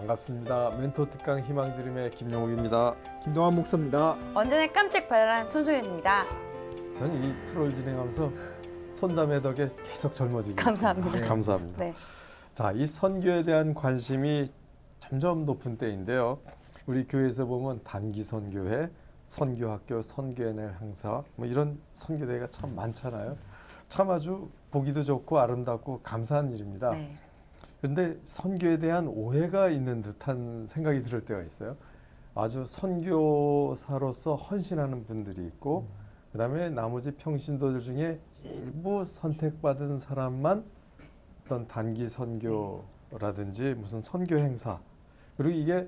반갑습니다. 멘토 특강 희망드림의 김용욱입니다. 김동환 목사입니다. 언제나 깜찍 발랄한 손소연입니다. 저는 이 프로를 진행하면서 손자매 덕에 계속 젊어지고 감사합니다. 있습니다. 감사합니다. 네. 자, 이 선교에 대한 관심이 점점 높은 때인데요. 우리 교회에서 보면 단기 선교회, 선교학교, 선교연의 행사 뭐 이런 선교대회가 참 많잖아요. 참 아주 보기도 좋고 아름답고 감사한 일입니다. 네. 그런데 선교에 대한 오해가 있는 듯한 생각이 들 때가 있어요. 아주 선교사로서 헌신하는 분들이 있고 그다음에 나머지 평신도들 중에 일부 선택받은 사람만 어떤 단기 선교라든지 무슨 선교 행사 그리고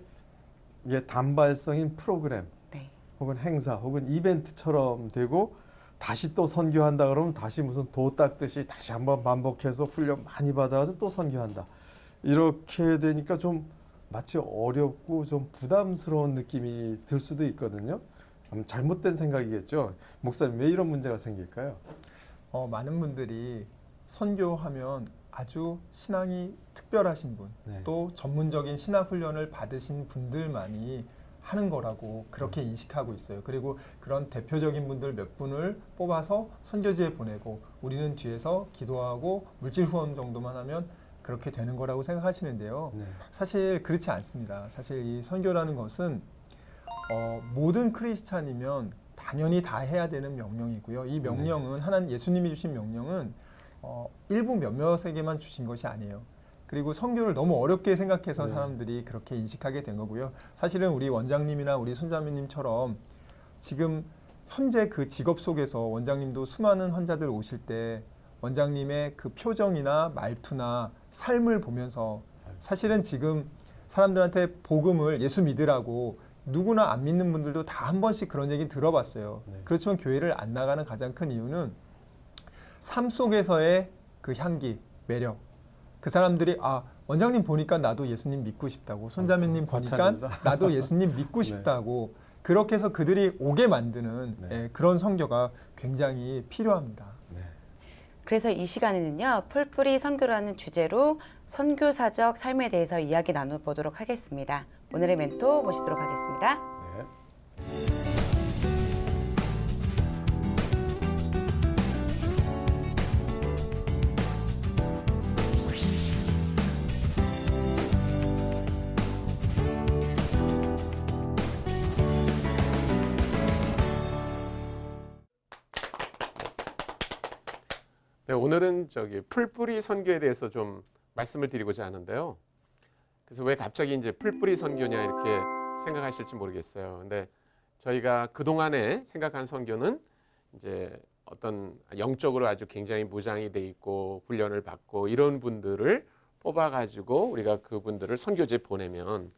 이게 단발성인 프로그램 네. 혹은 행사 혹은 이벤트처럼 되고 다시 또 선교한다 그러면 다시 무슨 도 닦듯이 다시 한번 반복해서 훈련 많이 받아서 또 선교한다. 이렇게 되니까 좀 마치 어렵고 좀 부담스러운 느낌이 들 수도 있거든요. 잘못된 생각이겠죠. 목사님 왜 이런 문제가 생길까요? 많은 분들이 선교하면 아주 신앙이 특별하신 분, 네. 또 전문적인 신학 훈련을 받으신 분들만이 하는 거라고 그렇게 인식하고 있어요. 그리고 그런 대표적인 분들 몇 분을 뽑아서 선교지에 보내고 우리는 뒤에서 기도하고 물질 후원 정도만 하면 그렇게 되는 거라고 생각하시는데요. 네. 사실 그렇지 않습니다. 사실 이 선교라는 것은 모든 크리스찬이면 당연히 다 해야 되는 명령이고요. 이 명령은 하나님 예수님이 주신 명령은 일부 몇몇에게만 주신 것이 아니에요. 그리고 선교를 너무 어렵게 생각해서 네. 사람들이 그렇게 인식하게 된 거고요. 사실은 우리 원장님이나 우리 손자매님처럼 지금 현재 그 직업 속에서 원장님도 수많은 환자들 오실 때 원장님의 그 표정이나 말투나 삶을 보면서 사실은 지금 사람들한테 복음을 예수 믿으라고 누구나 안 믿는 분들도 다 한 번씩 그런 얘기 들어봤어요. 네. 그렇지만 교회를 안 나가는 가장 큰 이유는 삶 속에서의 그 향기, 매력. 그 사람들이 원장님 보니까 나도 예수님 믿고 싶다고, 손자매님 보니까 과찬입니다. 나도 예수님 믿고 네. 싶다고 그렇게 해서 그들이 오게 만드는 네. 그런 선교가 굉장히 필요합니다. 네. 그래서 이 시간에는요, 풀뿌리 선교라는 주제로 선교사적 삶에 대해서 이야기 나눠보도록 하겠습니다. 오늘의 멘토 모시도록 하겠습니다. 네. 네, 오늘은 풀뿌리 선교에 대해서 좀 말씀을 드리고자 하는데요. 그래서 왜 갑자기 이제 풀뿌리 선교냐 이렇게 생각하실지 모르겠어요. 근데 저희가 그동안에 생각한 선교는 이제 어떤 영적으로 아주 굉장히 무장이 돼 있고 훈련을 받고 이런 분들을 뽑아가지고 우리가 그분들을 선교지에 보내면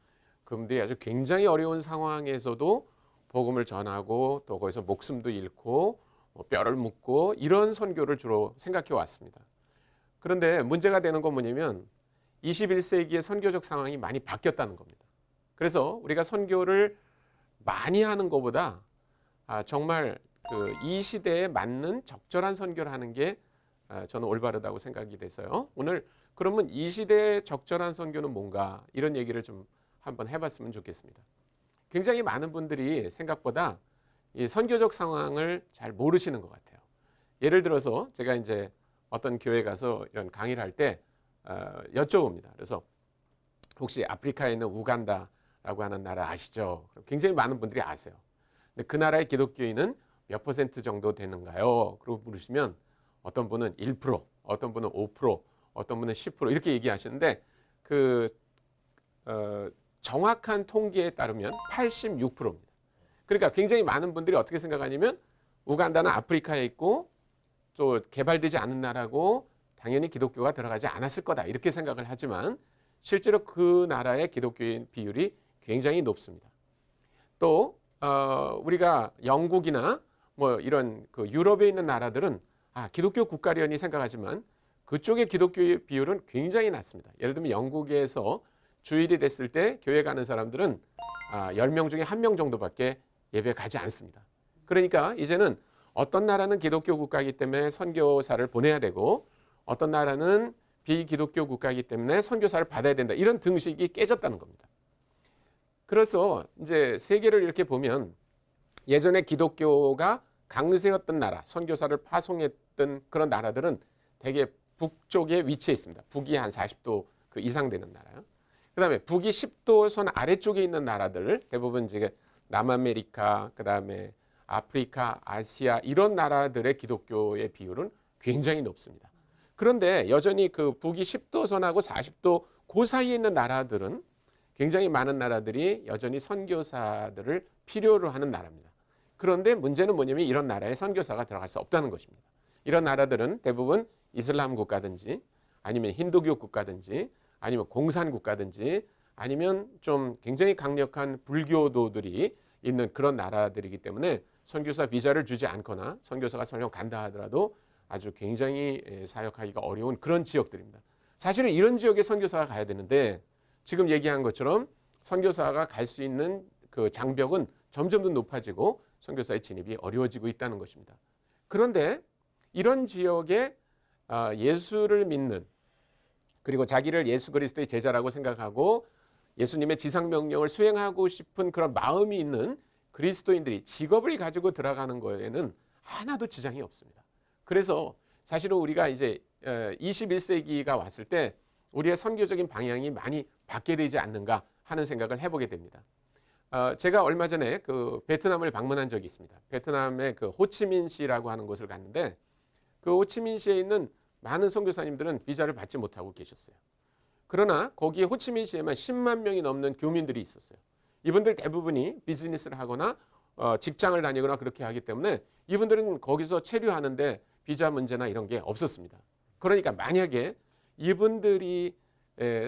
그분들이 아주 굉장히 어려운 상황에서도 복음을 전하고 또 거기서 목숨도 잃고 뼈를 묻고 이런 선교를 주로 생각해 왔습니다. 그런데 문제가 되는 건 뭐냐면 21세기의 선교적 상황이 많이 바뀌었다는 겁니다. 그래서 우리가 선교를 많이 하는 것보다 정말 이 시대에 맞는 적절한 선교를 하는 게 저는 올바르다고 생각이 돼서요. 오늘 그러면 이 시대의 적절한 선교는 뭔가 이런 얘기를 좀 한번 해봤으면 좋겠습니다. 굉장히 많은 분들이 생각보다 이 선교적 상황을 잘 모르시는 것 같아요. 예를 들어서 제가 이제 어떤 교회 가서 이런 강의를 할 때 여쭤봅니다. 그래서 혹시 아프리카에 있는 우간다라고 하는 나라 아시죠? 굉장히 많은 분들이 아세요. 근데 그 나라의 기독교인은 몇 % 정도 되는가요? 그러고 물으시면 어떤 분은 1%, 어떤 분은 5%, 어떤 분은 10% 이렇게 얘기하시는데 정확한 통계에 따르면 86%입니다. 그러니까 굉장히 많은 분들이 어떻게 생각하냐면 우간다는 아프리카에 있고 또 개발되지 않은 나라고 당연히 기독교가 들어가지 않았을 거다 이렇게 생각을 하지만 실제로 그 나라의 기독교인 비율이 굉장히 높습니다. 또 우리가 영국이나 뭐 이런 유럽에 있는 나라들은 기독교 국가련이 생각하지만 그쪽의 기독교의 비율은 굉장히 낮습니다. 예를 들면 영국에서 주일이 됐을 때 교회 가는 사람들은 10명 중에 1명 정도밖에 예배 가지 않습니다. 그러니까 이제는 어떤 나라는 기독교 국가이기 때문에 선교사를 보내야 되고 어떤 나라는 비기독교 국가이기 때문에 선교사를 받아야 된다. 이런 등식이 깨졌다는 겁니다. 그래서 이제 세계를 이렇게 보면 예전에 기독교가 강세였던 나라, 선교사를 파송했던 그런 나라들은 대개 북쪽에 위치해 있습니다. 북이 한 40도 그 이상 되는 나라요. 그다음에 북이 10도선 아래쪽에 있는 나라들 대부분 이제 남아메리카, 그다음에 아프리카, 아시아 이런 나라들의 기독교의 비율은 굉장히 높습니다. 그런데 여전히 그 북이 10도선하고 40도 그 사이에 있는 나라들은 굉장히 많은 나라들이 여전히 선교사들을 필요로 하는 나라입니다. 그런데 문제는 뭐냐면 이런 나라에 선교사가 들어갈 수 없다는 것입니다. 이런 나라들은 대부분 이슬람 국가든지 아니면 힌두교 국가든지 아니면 공산 국가든지 아니면 좀 굉장히 강력한 불교도들이 있는 그런 나라들이기 때문에 선교사 비자를 주지 않거나 선교사가 설령 간다 하더라도 아주 굉장히 사역하기가 어려운 그런 지역들입니다. 사실은 이런 지역에 선교사가 가야 되는데 지금 얘기한 것처럼 선교사가 갈 수 있는 그 장벽은 점점 더 높아지고 선교사의 진입이 어려워지고 있다는 것입니다. 그런데 이런 지역에 예수를 믿는 그리고 자기를 예수 그리스도의 제자라고 생각하고 예수님의 지상명령을 수행하고 싶은 그런 마음이 있는 그리스도인들이 직업을 가지고 들어가는 거에는 하나도 지장이 없습니다. 그래서 사실은 우리가 이제 21세기가 왔을 때 우리의 선교적인 방향이 많이 바뀌게 되지 않는가 하는 생각을 해보게 됩니다. 제가 얼마 전에 그 베트남을 방문한 적이 있습니다. 베트남의 그 호치민시라고 하는 곳을 갔는데 그 호치민시에 있는 많은 선교사님들은 비자를 받지 못하고 계셨어요. 그러나 거기 호치민시에만 10만 명이 넘는 교민들이 있었어요. 이분들 대부분이 비즈니스를 하거나 직장을 다니거나 그렇게 하기 때문에 이분들은 거기서 체류하는데 비자 문제나 이런 게 없었습니다. 그러니까 만약에 이분들이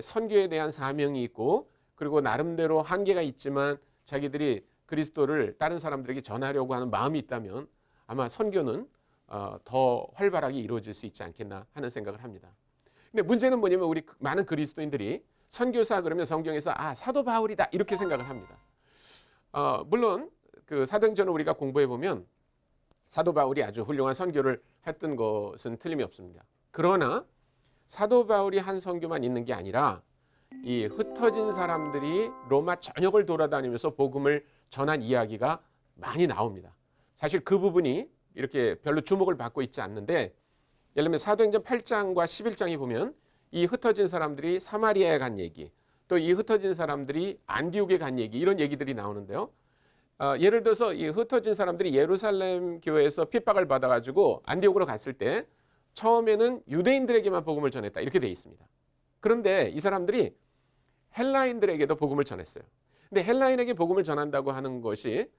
선교에 대한 사명이 있고 그리고 나름대로 한계가 있지만 자기들이 그리스도를 다른 사람들에게 전하려고 하는 마음이 있다면 아마 선교는 더 활발하게 이루어질 수 있지 않겠나 하는 생각을 합니다. 근데 문제는 뭐냐면 우리 많은 그리스도인들이 선교사 그러면 성경에서 사도 바울이다 이렇게 생각을 합니다. 물론 그 사도행전을 우리가 공부해 보면 사도 바울이 아주 훌륭한 선교를 했던 것은 틀림이 없습니다. 그러나 사도 바울이 한 선교만 있는 게 아니라 이 흩어진 사람들이 로마 전역을 돌아다니면서 복음을 전한 이야기가 많이 나옵니다. 사실 그 부분이 이렇게 별로 주목을 받고 있지 않는데 예를 들면 사도행전 8장과 11장에 보면 이 흩어진 사람들이 사마리아에 간 얘기 또 이 흩어진 사람들이 안디옥에 간 얘기 이런 얘기들이 나오는데요. 예를 들어서 이 흩어진 사람들이 예루살렘 교회에서 핍박을 받아가지고 안디옥으로 갔을 때 처음에는 유대인들에게만 복음을 전했다 이렇게 돼 있습니다. 그런데 이 사람들이 헬라인들에게도 복음을 전했어요. 근데 헬라인에게 복음을 전한다고 하는 것이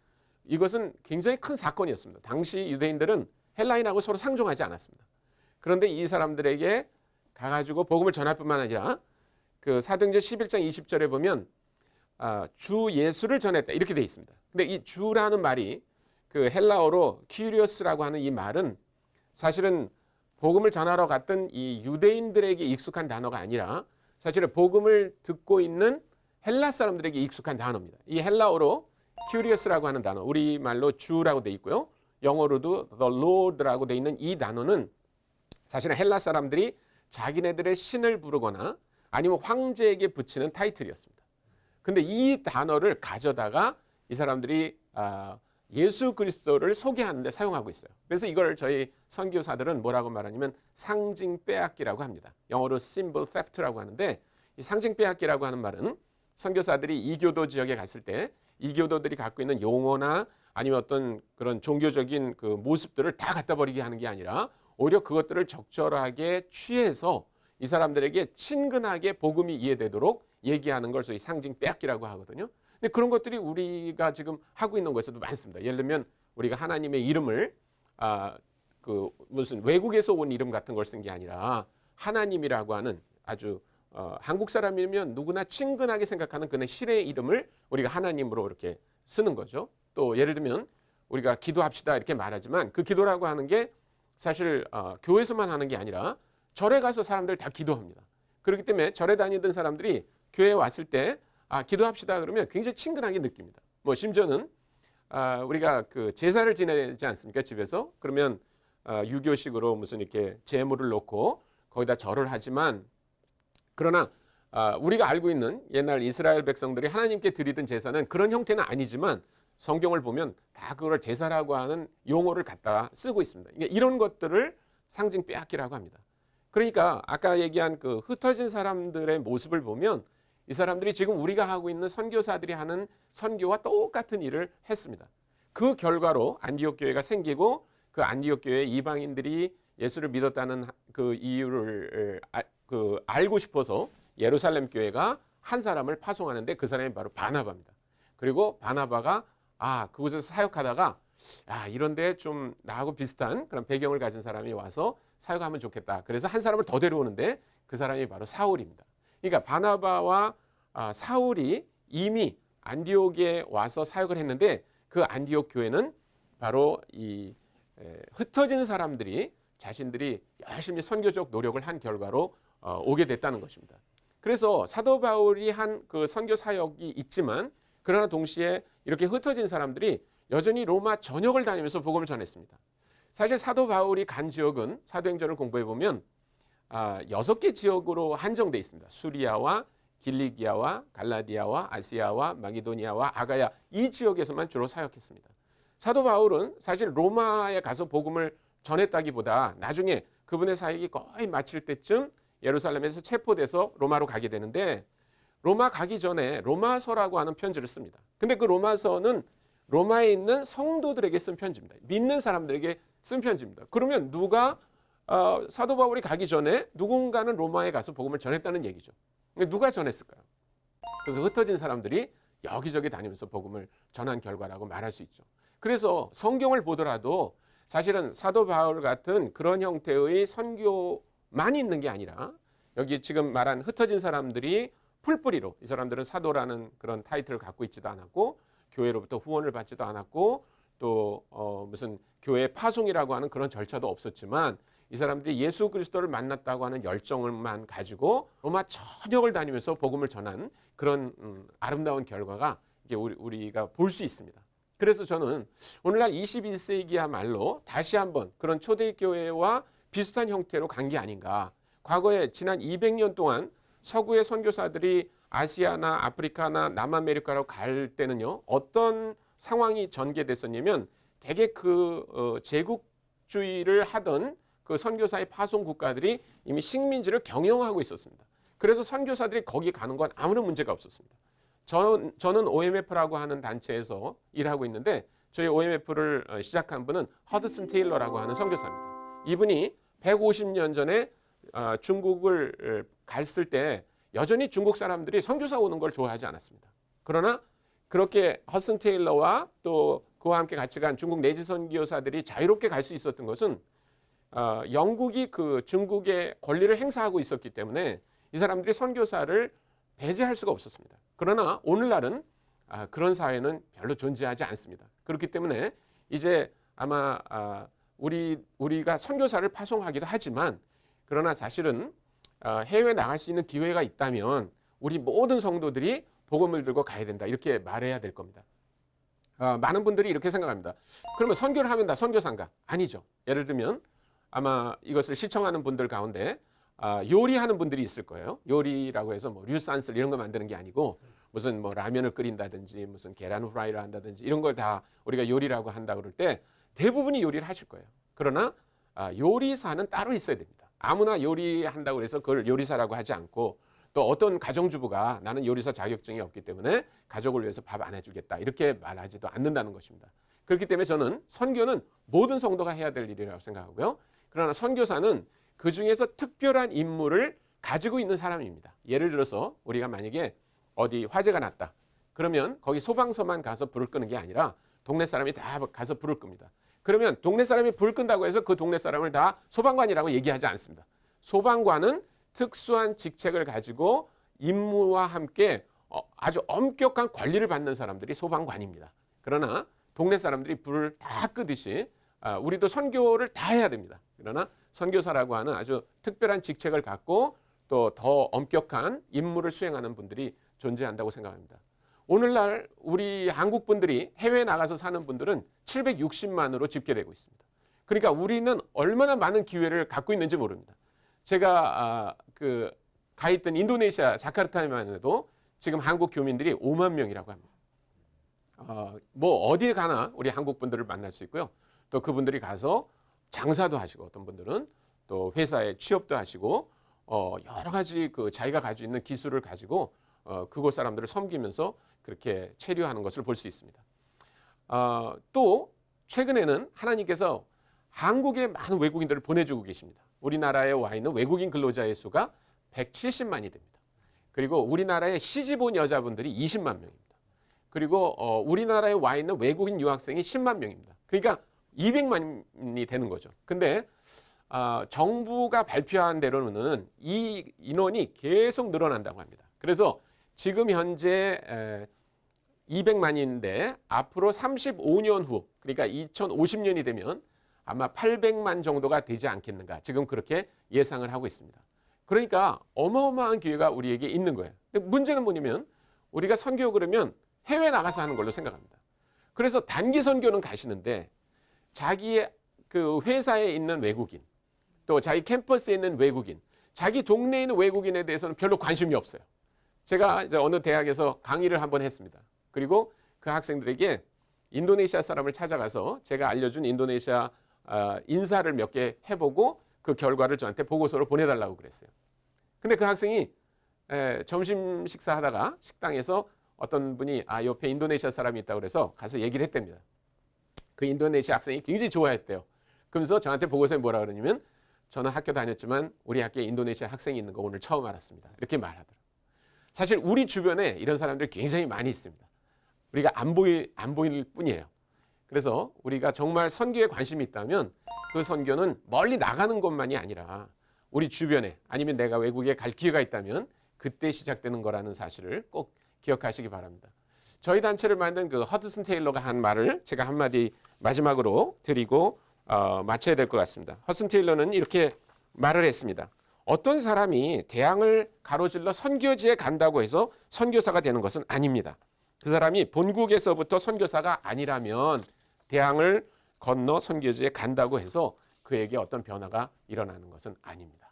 이것은 굉장히 큰 사건이었습니다. 당시 유대인들은 헬라인하고 서로 상종하지 않았습니다. 그런데 이 사람들에게 가가지고 복음을 전할 뿐만 아니라 그 사도행전 11장 20절에 보면 주 예수를 전했다 이렇게 돼 있습니다. 근데 이 주라는 말이 그 헬라어로 키리오스라고 하는 이 말은 사실은 복음을 전하러 갔던 이 유대인들에게 익숙한 단어가 아니라 사실은 복음을 듣고 있는 헬라 사람들에게 익숙한 단어입니다. 이 헬라어로 키리오스라고 하는 단어, 우리말로 주라고 돼 있고요. 영어로도 the Lord라고 돼 있는 이 단어는 사실은 헬라 사람들이 자기네들의 신을 부르거나 아니면 황제에게 붙이는 타이틀이었습니다. 근데 이 단어를 가져다가 이 사람들이 예수 그리스도를 소개하는 데 사용하고 있어요. 그래서 이걸 저희 선교사들은 뭐라고 말하냐면 상징 빼앗기라고 합니다. 영어로 symbol theft라고 하는데 이 상징 빼앗기라고 하는 말은 선교사들이 이교도 지역에 갔을 때 이교도들이 갖고 있는 용어나 아니면 어떤 그런 종교적인 그 모습들을 다 갖다 버리게 하는 게 아니라 오히려 그것들을 적절하게 취해서 이 사람들에게 친근하게 복음이 이해되도록 얘기하는 걸 소위 상징 빼앗기라고 하거든요. 근데 그런 것들이 우리가 지금 하고 있는 것에도 많습니다. 예를 들면 우리가 하나님의 이름을 그 무슨 외국에서 온 이름 같은 걸 쓴 게 아니라 하나님이라고 하는 아주 한국 사람이면 누구나 친근하게 생각하는 그런 신의 이름을 우리가 하나님으로 이렇게 쓰는 거죠. 또 예를 들면 우리가 기도합시다 이렇게 말하지만 그 기도라고 하는 게 사실 교회에서만 하는 게 아니라 절에 가서 사람들 다 기도합니다. 그렇기 때문에 절에 다니던 사람들이 교회에 왔을 때 기도합시다 그러면 굉장히 친근하게 느낍니다. 뭐 심지어는 우리가 그 제사를 지내지 않습니까 집에서? 그러면 유교식으로 무슨 이렇게 제물을 놓고 거기다 절을 하지만 그러나 우리가 알고 있는 옛날 이스라엘 백성들이 하나님께 드리던 제사는 그런 형태는 아니지만 성경을 보면 다 그걸 제사라고 하는 용어를 갖다 쓰고 있습니다. 이런 것들을 상징 빼앗기라고 합니다. 그러니까 아까 얘기한 그 흩어진 사람들의 모습을 보면 이 사람들이 지금 우리가 하고 있는 선교사들이 하는 선교와 똑같은 일을 했습니다. 그 결과로 안디옥 교회가 생기고 그 안디옥 교회 이방인들이 예수를 믿었다는 그 이유를 알고 싶어서 예루살렘 교회가 한 사람을 파송하는데 그 사람이 바로 바나바입니다. 그리고 바나바가 그곳에서 사역하다가 이런데 좀 나하고 비슷한 그런 배경을 가진 사람이 와서 사역하면 좋겠다. 그래서 한 사람을 더 데려오는데 그 사람이 바로 사울입니다. 그러니까 바나바와 사울이 이미 안디옥에 와서 사역을 했는데 그 안디옥 교회는 바로 이 흩어진 사람들이 자신들이 열심히 선교적 노력을 한 결과로 오게 됐다는 것입니다. 그래서 사도 바울이 한 그 선교 사역이 있지만 그러나 동시에 이렇게 흩어진 사람들이 여전히 로마 전역을 다니면서 복음을 전했습니다. 사실 사도 바울이 간 지역은 사도행전을 공부해 보면 6개 지역으로 한정되어 있습니다. 수리아와 길리기아와 갈라디아와 아시아와 마게도니아와 아가야 이 지역에서만 주로 사역했습니다. 사도 바울은 사실 로마에 가서 복음을 전했다기보다 나중에 그분의 사역이 거의 마칠 때쯤 예루살렘에서 체포돼서 로마로 가게 되는데 로마 가기 전에 로마서라고 하는 편지를 씁니다. 근데 그 로마서는 로마에 있는 성도들에게 쓴 편지입니다. 믿는 사람들에게 쓴 편지입니다. 그러면 누가 사도 바울이 가기 전에 누군가는 로마에 가서 복음을 전했다는 얘기죠. 누가 전했을까요? 그래서 흩어진 사람들이 여기저기 다니면서 복음을 전한 결과라고 말할 수 있죠. 그래서 성경을 보더라도 사실은 사도 바울 같은 그런 형태의 선교만 있는 게 아니라 여기 지금 말한 흩어진 사람들이 풀뿌리로 이 사람들은 사도라는 그런 타이틀을 갖고 있지도 않았고 교회로부터 후원을 받지도 않았고 또 무슨 교회 파송이라고 하는 그런 절차도 없었지만 이 사람들이 예수 그리스도를 만났다고 하는 열정을만 가지고 로마 전역을 다니면서 복음을 전한 그런 아름다운 결과가 이게 우리가 볼 수 있습니다. 그래서 저는 오늘날 21세기야말로 다시 한번 그런 초대교회와 비슷한 형태로 간 게 아닌가. 과거에 지난 200년 동안 서구의 선교사들이 아시아나 아프리카나 남아메리카로 갈 때는요. 어떤 상황이 전개됐었냐면 대개 그 제국주의를 하던 그 선교사의 파송 국가들이 이미 식민지를 경영하고 있었습니다. 그래서 선교사들이 거기 가는 건 아무런 문제가 없었습니다. 저는 OMF라고 하는 단체에서 일하고 있는데 저희 OMF를 시작한 분은 허드슨 테일러라고 하는 선교사입니다. 이분이 150년 전에 중국을 갔을 때 여전히 중국 사람들이 선교사 오는 걸 좋아하지 않았습니다. 그러나 그렇게 허드슨 테일러와 또 그와 함께 같이 간 중국 내지 선교사들이 자유롭게 갈 수 있었던 것은 영국이 그 중국의 권리를 행사하고 있었기 때문에 이 사람들이 선교사를 배제할 수가 없었습니다. 그러나 오늘날은 그런 사회는 별로 존재하지 않습니다. 그렇기 때문에 이제 아마 우리가 선교사를 파송하기도 하지만 그러나 사실은 해외에 나갈 수 있는 기회가 있다면 우리 모든 성도들이 복음을 들고 가야 된다 이렇게 말해야 될 겁니다. 많은 분들이 이렇게 생각합니다. 그러면 선교를 하면 다 선교사인가? 아니죠. 예를 들면 아마 이것을 시청하는 분들 가운데 요리하는 분들이 있을 거예요. 요리라고 해서 뭐 류산슬 이런 거 만드는 게 아니고 무슨 뭐 라면을 끓인다든지 무슨 계란 후라이를 한다든지 이런 걸 다 우리가 요리라고 한다 그럴 때 대부분이 요리를 하실 거예요. 그러나 요리사는 따로 있어야 됩니다. 아무나 요리한다고 해서 그걸 요리사라고 하지 않고 또 어떤 가정주부가 나는 요리사 자격증이 없기 때문에 가족을 위해서 밥 안 해주겠다 이렇게 말하지도 않는다는 것입니다. 그렇기 때문에 저는 선교는 모든 성도가 해야 될 일이라고 생각하고요. 그러나 선교사는 그 중에서 특별한 임무를 가지고 있는 사람입니다. 예를 들어서 우리가 만약에 어디 화재가 났다. 그러면 거기 소방서만 가서 불을 끄는 게 아니라 동네 사람이 다 가서 불을 끕니다. 그러면 동네 사람이 불 끈다고 해서 그 동네 사람을 다 소방관이라고 얘기하지 않습니다. 소방관은 특수한 직책을 가지고 임무와 함께 아주 엄격한 관리를 받는 사람들이 소방관입니다. 그러나 동네 사람들이 불을 다 끄듯이 우리도 선교를 다 해야 됩니다. 그러나 선교사라고 하는 아주 특별한 직책을 갖고 또 더 엄격한 임무를 수행하는 분들이 존재한다고 생각합니다. 오늘날 우리 한국 분들이 해외에 나가서 사는 분들은 760만으로 집계되고 있습니다. 그러니까 우리는 얼마나 많은 기회를 갖고 있는지 모릅니다. 제가 가 있던 인도네시아 자카르타에만 해도 지금 한국 교민들이 5만 명이라고 합니다. 뭐 어디에 가나 우리 한국 분들을 만날 수 있고요. 또 그분들이 가서 장사도 하시고 어떤 분들은 또 회사에 취업도 하시고 여러 가지 그 자기가 가지고 있는 기술을 가지고 그곳 사람들을 섬기면서 그렇게 체류하는 것을 볼 수 있습니다. 또 최근에는 하나님께서 한국에 많은 외국인들을 보내주고 계십니다. 우리나라에 와 있는 외국인 근로자의 수가 170만이 됩니다. 그리고 우리나라에 시집 온 여자분들이 20만 명입니다. 그리고 우리나라에 와 있는 외국인 유학생이 10만 명입니다. 그러니까 200만이 되는 거죠. 근데 정부가 발표한 대로는 이 인원이 계속 늘어난다고 합니다. 그래서 지금 현재 200만인데 앞으로 35년 후, 그러니까 2050년이 되면 아마 800만 정도가 되지 않겠는가. 지금 그렇게 예상을 하고 있습니다. 그러니까 어마어마한 기회가 우리에게 있는 거예요. 근데 문제는 뭐냐면 우리가 선교 그러면 해외 나가서 하는 걸로 생각합니다. 그래서 단기 선교는 가시는데 자기의 그 회사에 있는 외국인, 또 자기 캠퍼스에 있는 외국인, 자기 동네에 있는 외국인에 대해서는 별로 관심이 없어요. 제가 이제 어느 대학에서 강의를 한번 했습니다. 그리고 그 학생들에게 인도네시아 사람을 찾아가서 제가 알려준 인도네시아 인사를 몇 개 해보고 그 결과를 저한테 보고서로 보내달라고 그랬어요. 근데 그 학생이 점심 식사하다가 식당에서 어떤 분이 옆에 인도네시아 사람이 있다고 그래서 가서 얘기를 했답니다. 그 인도네시아 학생이 굉장히 좋아했대요. 그러면서 저한테 보고서에 뭐라 그러냐면 저는 학교 다녔지만 우리 학교에 인도네시아 학생이 있는 거 오늘 처음 알았습니다. 이렇게 말하더라고요. 사실 우리 주변에 이런 사람들이 굉장히 많이 있습니다. 우리가 안 보일 뿐이에요. 그래서 우리가 정말 선교에 관심이 있다면 그 선교는 멀리 나가는 것만이 아니라 우리 주변에 아니면 내가 외국에 갈 기회가 있다면 그때 시작되는 거라는 사실을 꼭 기억하시기 바랍니다. 저희 단체를 만든 그 허드슨 테일러가 한 말을 제가 한마디 마지막으로 드리고 마쳐야 될 것 같습니다. 허드슨 테일러는 이렇게 말을 했습니다. 어떤 사람이 대양을 가로질러 선교지에 간다고 해서 선교사가 되는 것은 아닙니다. 그 사람이 본국에서부터 선교사가 아니라면 대양을 건너 선교지에 간다고 해서 그에게 어떤 변화가 일어나는 것은 아닙니다.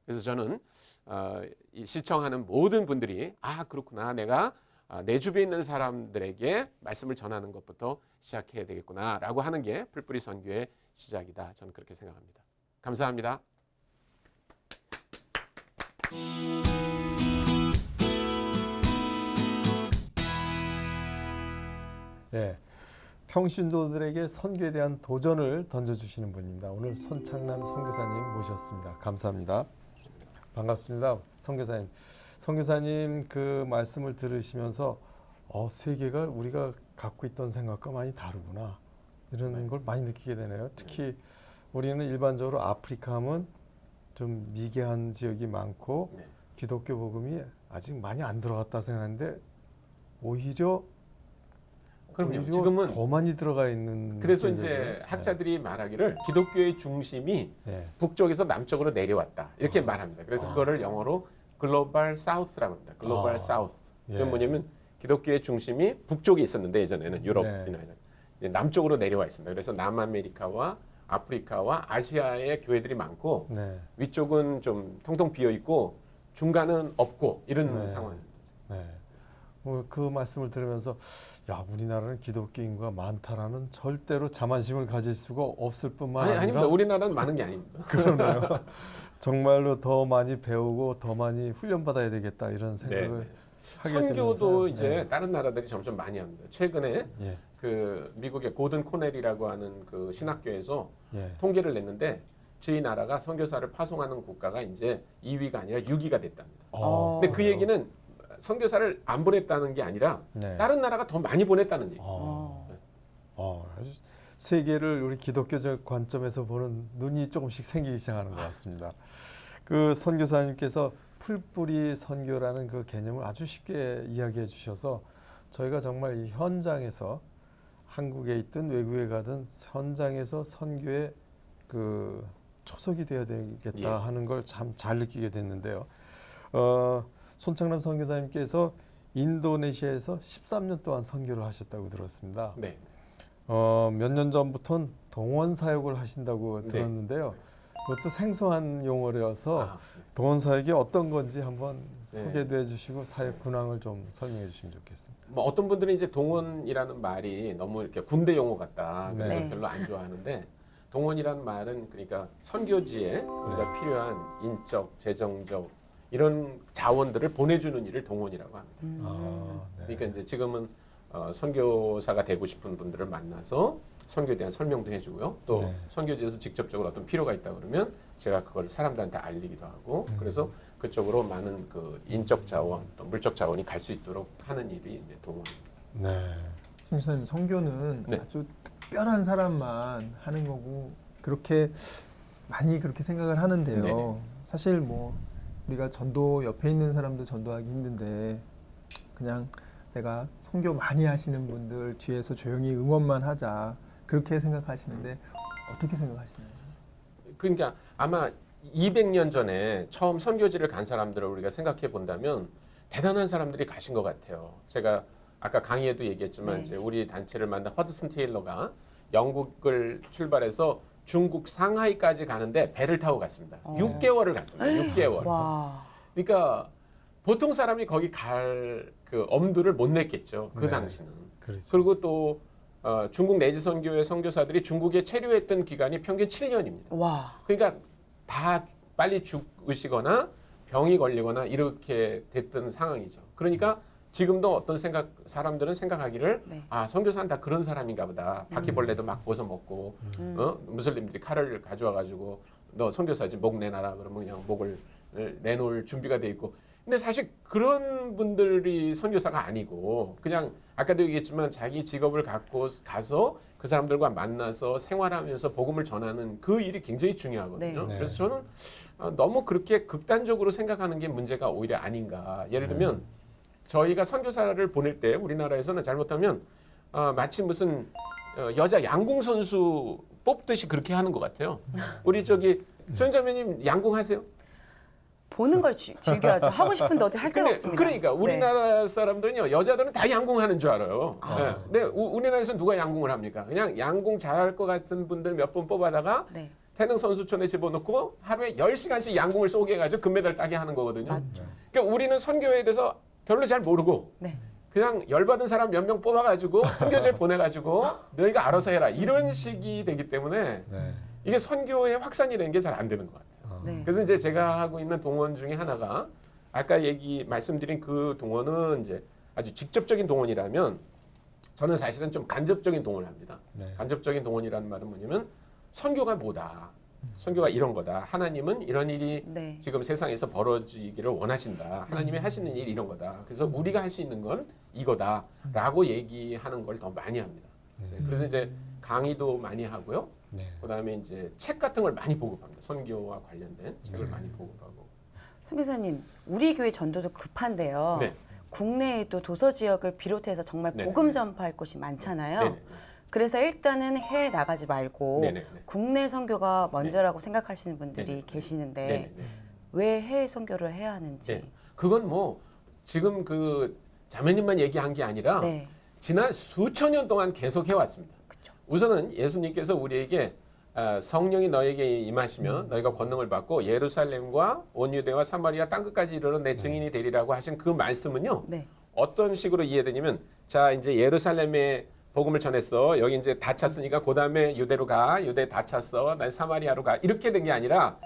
그래서 저는 이 시청하는 모든 분들이 그렇구나, 내가 내 주변에 있는 사람들에게 말씀을 전하는 것부터 시작해야 되겠구나라고 하는 게 풀뿌리 선교의 시작이다. 저는 그렇게 생각합니다. 감사합니다. 네, 평신도들에게 선교에 대한 도전을 던져주시는 분입니다. 오늘 손창남 선교사님 모셨습니다. 감사합니다. 반갑습니다. 선교사님. 선교사님 그 말씀을 들으시면서 세계가 우리가 갖고 있던 생각과 많이 다르구나. 이런 걸 많이 느끼게 되네요. 특히 우리는 일반적으로 아프리카 하면 좀 미개한 지역이 많고 기독교 복음이 아직 많이 안 들어갔다 생각하는데 오히려 지금은 더 많이 들어가 있는. 그래서 이제 학자들이 말하기를 기독교의 중심이 북쪽에서 남쪽으로 내려왔다 이렇게 말합니다. 그래서 그거를 영어로 글로벌 사우스라고 합니다. 글로벌 사우스. 이건 뭐냐면 기독교의 중심이 북쪽에 있었는데 예전에는 유럽이나 남쪽으로 내려와 있습니다. 그래서 남아메리카와 아프리카와 아시아의 교회들이 많고 위쪽은 좀 텅텅 비어 있고 중간은 없고 이런 상황입니다. 그 말씀을 들으면서 우리나라는 기독교 인구가 많다라는 절대로 자만심을 가질 수가 없을 뿐만 아니라 아닙니다. 우리나라는 많은 게 아닙니다. 그러네요. 정말로 더 많이 배우고 더 많이 훈련받아야 되겠다 이런 생각을 하게 되면서 선교도 이제 다른 나라들이 점점 많이 합니다. 최근에 그 미국의 고든 코넬이라고 하는 그 신학교에서 통계를 냈는데 저희 나라가 선교사를 파송하는 국가가 이제 2위가 아니라 6위가 됐답니다. 근데 그 얘기는 선교사를 안 보냈다는 게 아니라 다른 나라가 더 많이 보냈다는 얘기예요. 세계를 우리 기독교적 관점에서 보는 눈이 조금씩 생기기 시작하는 것 같습니다. 그 선교사님께서 풀뿌리 선교라는 그 개념을 아주 쉽게 이야기해 주셔서 저희가 정말 이 현장에서 한국에 있든 외국에 가든 현장에서 선교의 그 초석이 되어야 되겠다 하는 걸 참 잘 느끼게 됐는데요. 손창남 선교사님께서 인도네시아에서 13년 동안 선교를 하셨다고 들었습니다. 몇 년 전부터는 동원 사역을 하신다고 들었는데요. 그것도 생소한 용어라서 아, 동원사역이 어떤 건지 한번 네. 소개도 해주시고 사역 근황을 좀 설명해 주시면 좋겠습니다. 뭐 어떤 분들은 이제 동원이라는 말이 너무 이렇게 군대 용어 같다. 그래서 네. 별로 안 좋아하는데 동원이라는 말은 그러니까 선교지에 우리가 필요한 인적, 재정적 이런 자원들을 보내주는 일을 동원이라고 합니다. 아, 네. 그러니까 이제 지금은 선교사가 되고 싶은 분들을 만나서 선교에 대한 설명도 해주고요. 또 네. 선교지에서 직접적으로 어떤 필요가 있다 그러면 제가 그걸 사람들한테 알리기도 하고 그래서 그쪽으로 많은 그 인적 자원 또 물적 자원이 갈 수 있도록 하는 일이 이제 동원입니다. 네. 선교사님, 선교는 네. 아주 특별한 사람만 하는 거고 그렇게 많이 그렇게 생각을 하는데요. 네네. 사실 뭐 우리가 전도 옆에 있는 사람도 전도하기 힘든데 그냥 내가 선교 많이 하시는 분들 뒤에서 조용히 응원만 하자 그렇게 생각하시는데 어떻게 생각하시나요? 그러니까 아마 200년 전에 처음 선교지를 간 사람들을 우리가 생각해 본다면 대단한 사람들이 가신 것 같아요. 제가 아까 강의에도 얘기했지만 네. 이제 우리 단체를 만든 허드슨 테일러가 영국을 출발해서 중국 상하이까지 가는데 배를 타고 갔습니다. 6개월을 갔습니다. 6개월. 와. 그러니까 보통 사람이 거기 갈 그 엄두를 못 냈겠죠. 그 네. 당시는. 그렇죠. 그리고 또 중국 내지 선교회 선교사들이 중국에 체류했던 기간이 평균 7년입니다. 와. 그러니까 다 빨리 죽으시거나 병이 걸리거나 이렇게 됐던 상황이죠. 그러니까 지금도 어떤 사람들은 생각하기를 네. 아 선교사는 다 그런 사람인가 보다. 바퀴벌레도 막 벗어 먹고 무슬림들이 칼을 가져와 가지고 너 선교사지 목 내놔라 그러면 그냥 목을 내놓을 준비가 돼 있고. 근데 사실 그런 분들이 선교사가 아니고 그냥 아까도 얘기했지만 자기 직업을 갖고 가서 그 사람들과 만나서 생활하면서 복음을 전하는 그 일이 굉장히 중요하거든요. 네. 그래서 저는 너무 그렇게 극단적으로 생각하는 게 문제가 오히려 아닌가. 예를 들면 저희가 선교사를 보낼 때 우리나라에서는 잘못하면 마치 무슨 여자 양궁 선수 뽑듯이 그렇게 하는 것 같아요. 우리 저기 손자매님 양궁 하세요? 보는 걸 즐겨야죠. 하고 싶은데 어디 할 데가 없습니다. 그러니까 우리나라 사람들은요 여자들은 다 양궁하는 줄 알아요. 아. 네. 근데 우리나라에서 누가 양궁을 합니까? 그냥 양궁 잘할 것 같은 분들 몇 분 뽑아다가 네. 태릉 선수촌에 집어넣고 하루에 10시간씩 양궁을 쏘게 해가지고 금메달 따게 하는 거거든요. 맞죠. 그러니까 우리는 선교에 대해서 별로 잘 모르고 네. 그냥 열받은 사람 몇 명 뽑아가지고 선교지에 보내가지고 너희가 알아서 해라 이런 식이 되기 때문에 네. 이게 선교의 확산이 되는 게 잘 안 되는 것 같아요. 네. 그래서 이제 제가 하고 있는 동원 중에 하나가 아까 말씀드린 그 동원은 이제 아주 직접적인 동원이라면 저는 사실은 좀 간접적인 동원을 합니다. 네. 간접적인 동원이라는 말은 뭐냐면 선교가 뭐다. 선교가 이런 거다. 하나님은 이런 일이 네. 지금 세상에서 벌어지기를 원하신다. 하나님이 하시는 일이 이런 거다. 그래서 우리가 할 수 있는 건 이거다라고 얘기하는 걸 더 많이 합니다. 네, 그래서 이제 강의도 많이 하고요. 네. 그다음에 이제 책 같은 걸 많이 보급합니다. 선교와 관련된 책을 많이 보급하고. 선교사님, 우리 교회 전도도 급한데요. 네. 국내에도 도서 지역을 비롯해서 정말 네. 복음 전파할 곳이 많잖아요. 네네. 그래서 일단은 해외 나가지 말고 네네. 국내 선교가 먼저라고 생각하시는 분들이 네네. 계시는데 네네. 왜 해외 선교를 해야 하는지. 네. 그건 뭐 지금 그 자매님만 얘기한 게 아니라 네. 지난 수천 년 동안 계속 해왔습니다. 그쵸. 우선은 예수님께서 우리에게 성령이 너에게 임하시면 너희가 권능을 받고 예루살렘과 온 유대와 사마리아 땅끝까지 이르러 내 증인이 되리라고 하신 그 말씀은요. 네. 어떤 식으로 이해되냐면 자 이제 예루살렘에 복음을 전했어. 여기 이제 다 찼으니까 그다음에 유대로 가. 유대 다 찼어. 난 사마리아로 가. 이렇게 된 게 아니라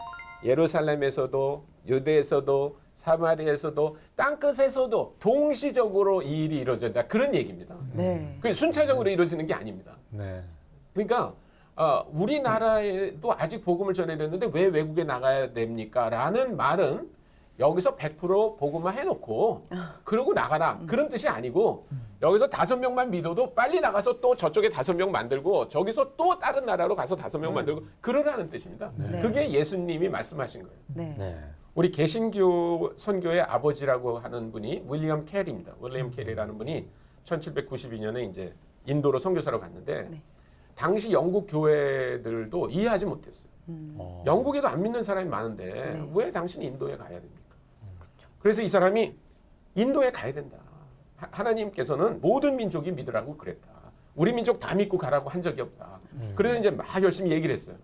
예루살렘에서도 유대에서도 사마리아에서도 땅끝에서도 동시적으로 이 일이 이루어진다. 그런 얘기입니다. 네. 그게 순차적으로 이루어지는 게 아닙니다. 네. 그러니까 우리나라에도 아직 복음을 전해야 되는데 왜 외국에 나가야 됩니까? 라는 말은 여기서 100% 복음화 해놓고 그러고 나가라. 그런 뜻이 아니고 여기서 5명만 믿어도 빨리 나가서 또 저쪽에 5명 만들고 저기서 또 다른 나라로 가서 5명 만들고 그러라는 뜻입니다. 네. 그게 예수님이 말씀하신 거예요. 네. 네. 우리 개신교 선교의 아버지라고 하는 분이 윌리엄 캐리입니다. 윌리엄 캐리라는 분이 1792년에 이제 인도로 선교사로 갔는데 네. 당시 영국 교회들도 이해하지 못했어요. 영국에도 안 믿는 사람이 많은데 네. 왜 당신이 인도에 가야 됩니까? 그래서 이 사람이 인도에 가야 된다. 하나님께서는 모든 민족이 믿으라고 그랬다. 우리 민족 다 믿고 가라고 한 적이 없다. 그래서 이제 막 열심히 얘기를 했어요.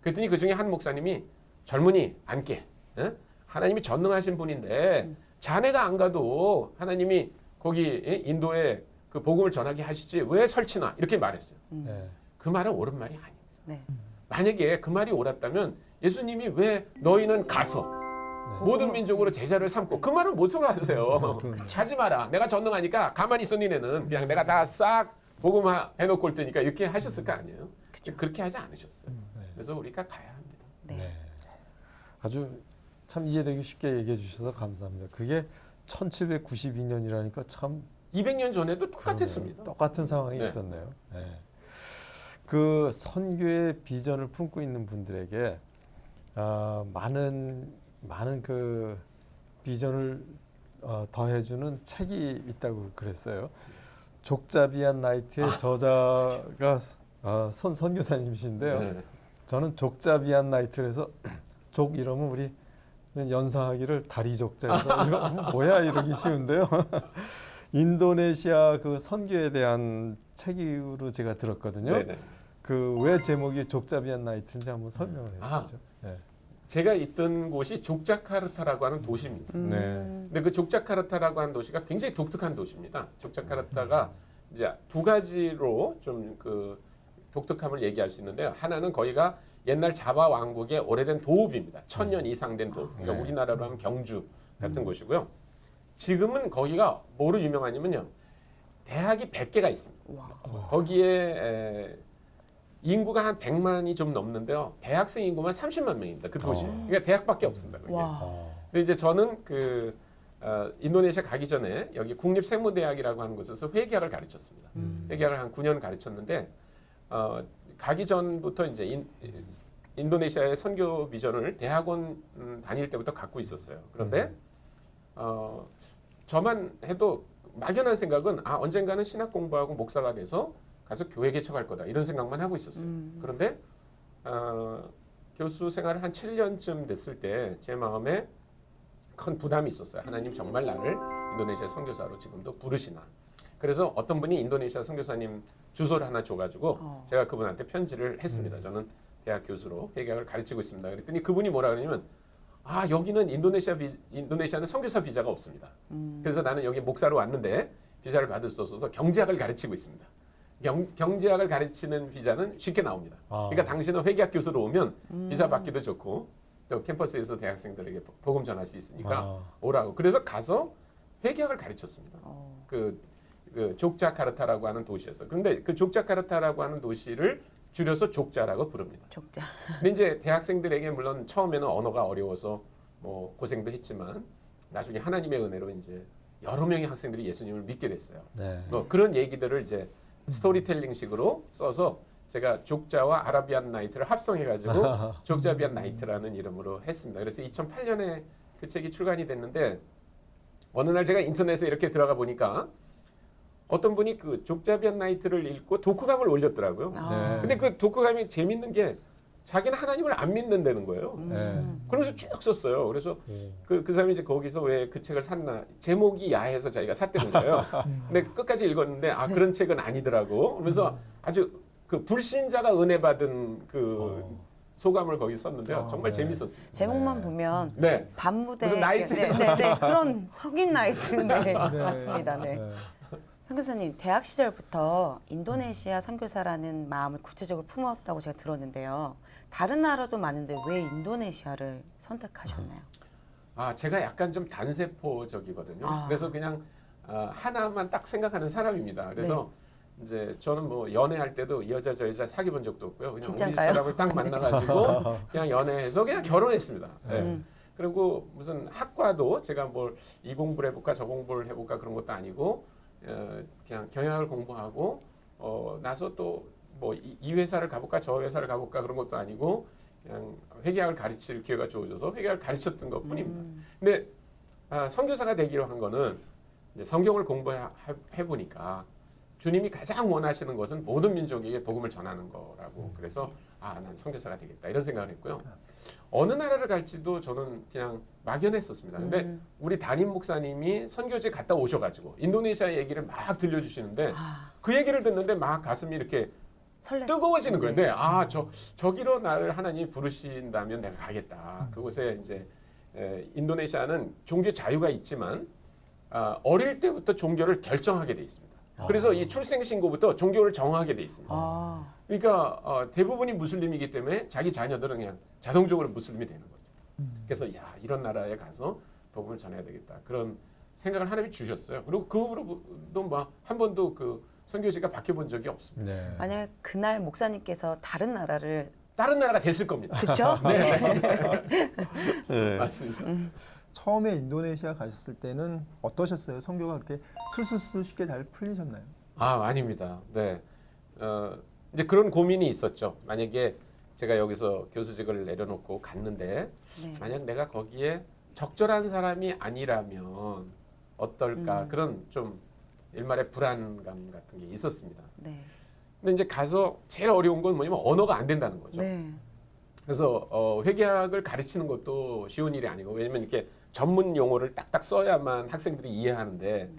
그랬더니 그 중에 한 목사님이 젊은이 앉게. 예? 하나님이 전능하신 분인데 자네가 안 가도 하나님이 거기 인도에 그 복음을 전하게 하시지 왜 설치나 이렇게 말했어요. 네. 그 말은 옳은 말이 아니에요. 네. 만약에 그 말이 옳았다면 예수님이 왜 너희는 가서 모든 민족으로 제자를 삼고 그 말을 못 하세요. 하지 마라. 내가 전능하니까 가만히 있어 니네는 그냥 내가 다 싹 복음 해놓고 올 테니까 이렇게 하셨을 거 아니에요. 그렇게 하지 않으셨어요. 그래서 우리가 가야 합니다. 네. 네. 아주 참 이해되기 쉽게 얘기해 주셔서 감사합니다. 그게 1792년이라니까 참 200년 전에도 똑같았습니다. 똑같은 상황이 네. 있었네요. 네. 그 선교의 비전을 품고 있는 분들에게 많은 그 비전을 더해주는 책이 있다고 그랬어요. 족자비안 나이트의 저자가 손 선교사님이신데요. 네. 저는 족자비안 나이트에서 족 이러면 우리 연상하기를 다리 족자에서 이거 뭐야 이러기 쉬운데요. 인도네시아 그 선교에 대한 책으로 제가 들었거든요. 네네. 그 왜 제목이 족자비안 나이트인지 한번 설명을 해주시죠. 네. 제가 있던 곳이 족자카르타라고 하는 도시입니다. 음. 네. 근데 그 족자카르타라고 하는 도시가 굉장히 독특한 도시입니다. 족자카르타가 이제 두 가지로 좀 그 독특함을 얘기할 수 있는데요. 하나는 거기가 옛날 자바 왕국의 오래된 도읍입니다. 1000년 이상 된 도읍. 그러니까 네. 우리나라로 하면 경주 같은 곳이고요. 지금은 거기가 뭐로 유명하냐면요. 대학이 100개가 있습니다. 와. 거기에 인구가 한 100만이 좀 넘는데요. 대학생 인구만 30만 명입니다. 그 도시. 그러니까 대학밖에 없습니다. 그게. 와. 근데 이제 저는 그 인도네시아 가기 전에 여기 국립생물대학이라고 하는 곳에서 회계학을 가르쳤습니다. 회계학을 한 9년 가르쳤는데 가기 전부터 이제 인도네시아의 선교 비전을 대학원 다닐 때부터 갖고 있었어요. 그런데 저만 해도 막연한 생각은 언젠가는 신학 공부하고 목사가 돼서 가서 교회 개척할 거다 이런 생각만 하고 있었어요. 그런데 교수 생활을 한 7년쯤 됐을 때 제 마음에 큰 부담이 있었어요. 하나님 정말 나를 인도네시아 선교사로 지금도 부르시나. 그래서 어떤 분이 인도네시아 선교사님 주소를 하나 줘가지고 제가 그분한테 편지를 했습니다. 저는 대학 교수로 회계학을 가르치고 있습니다. 그랬더니 그분이 뭐라 그러냐면 여기는 인도네시아는 선교사 비자가 없습니다. 그래서 나는 여기 목사로 왔는데 비자를 받을 수 없어서 경제학을 가르치고 있습니다. 경제학을 가르치는 비자는 쉽게 나옵니다. 그러니까 당신은 회계학 교수로 오면 비자 받기도 좋고 또 캠퍼스에서 대학생들에게 복음 전할 수 있으니까 오라고. 그래서 가서 회계학을 가르쳤습니다. 그 족자카르타라고 하는 도시에서. 그런데 그 족자카르타라고 하는 도시를 줄여서 족자라고 부릅니다. 족자. 근데 이제 대학생들에게 물론 처음에는 언어가 어려워서 뭐 고생도 했지만 나중에 하나님의 은혜로 이제 여러 명의 학생들이 예수님을 믿게 됐어요. 네. 뭐 그런 얘기들을 이제 스토리텔링식으로 써서 제가 족자와 아라비안 나이트를 합성해가지고 족자비안 나이트라는 이름으로 했습니다. 그래서 2008년에 그 책이 출간이 됐는데 어느 날 제가 인터넷에 이렇게 들어가 보니까 어떤 분이 그 족자비안 나이트를 읽고 독후감을 올렸더라고요. 네. 근데 그 독후감이 재밌는 게 자기는 하나님을 안 믿는다는 거예요. 네. 그러면서 쭉 썼어요. 그래서 그 사람이 이제 거기서 왜 그 책을 샀나 제목이 야해서 자기가 샀다는 거예요. 근데 끝까지 읽었는데 그런 책은 아니더라고. 그러면서 아주 그 불신자가 은혜 받은 그 소감을 거기 썼는데요. 정말 네. 재밌었습니다. 제목만 네. 보면 네. 밤무대 무슨 나이트. 네, 그런 석인 나이트 맞습니다. 네. 네. 선교사님 대학 시절부터 인도네시아 선교사라는 마음을 구체적으로 품었다고 제가 들었는데요. 다른 나라도 많은데 왜 인도네시아를 선택하셨나요? 제가 약간 좀 단세포적이거든요. 그래서 그냥 하나만 딱 생각하는 사람입니다. 그래서 이제 저는 뭐 연애할 때도 이 여자 저 여자 사귀어 본 적도 없고요. 그냥 진짜인가요? 우리 사람을 딱 만나가지고 그냥 연애해서 그냥 결혼했습니다. 네. 그리고 무슨 학과도 제가 뭘 이 공부를 해볼까 저 공부를 해볼까 그런 것도 아니고 그냥 경영학을 공부하고 나서 또 뭐 이 회사를 가볼까 저 회사를 가볼까 그런 것도 아니고 그냥 회계학을 가르칠 기회가 주어져서 회계학을 가르쳤던 것 뿐입니다. 근데 선교사가 되기로 한 거는 이제 성경을 공부해 보니까 주님이 가장 원하시는 것은 모든 민족에게 복음을 전하는 거라고. 그래서 난 선교사가 되겠다 이런 생각을 했고요. 어느 나라를 갈지도 저는 그냥 막연했었습니다. 근데 우리 담임 목사님이 선교지에 갔다 오셔가지고 인도네시아 얘기를 막 들려주시는데 그 얘기를 듣는데 막 가슴이 이렇게 설렜어요. 뜨거워지는 거예요. 네. 네, 저기로 나를 하나님이 부르신다면 내가 가겠다. 그곳에 이제 인도네시아는 종교 자유가 있지만 어릴 때부터 종교를 결정하게 돼 있습니다. 그래서 이 출생 신고부터 종교를 정하게 돼 있습니다. 아, 그러니까 대부분이 무슬림이기 때문에 자기 자녀들은 그냥 자동적으로 무슬림이 되는 거죠. 그래서 야, 이런 나라에 가서 복음을 전해야 되겠다. 그런 생각을 하나님이 주셨어요. 그리고 그 후로도 뭐 한 번도 그 선교지가 바뀌어 본 적이 없습니다. 네. 만약 그날 목사님께서 다른 나라를 다른 나라가 됐을 겁니다. 그쵸? 네. 맞습니다. 처음에 인도네시아 가셨을 때는 어떠셨어요? 선교가 그렇게 술술술 쉽게 잘 풀리셨나요? 아닙니다. 네. 이제 그런 고민이 있었죠. 만약에 제가 여기서 교수직을 내려놓고 갔는데 네. 만약 내가 거기에 적절한 사람이 아니라면 어떨까 그런 좀 일말의 불안감 같은 게 있었습니다. 네. 근데 이제 가서 제일 어려운 건 뭐냐면 언어가 안 된다는 거죠. 네. 그래서 회계학을 가르치는 것도 쉬운 일이 아니고 왜냐면 이렇게 전문 용어를 딱딱 써야만 학생들이 이해하는데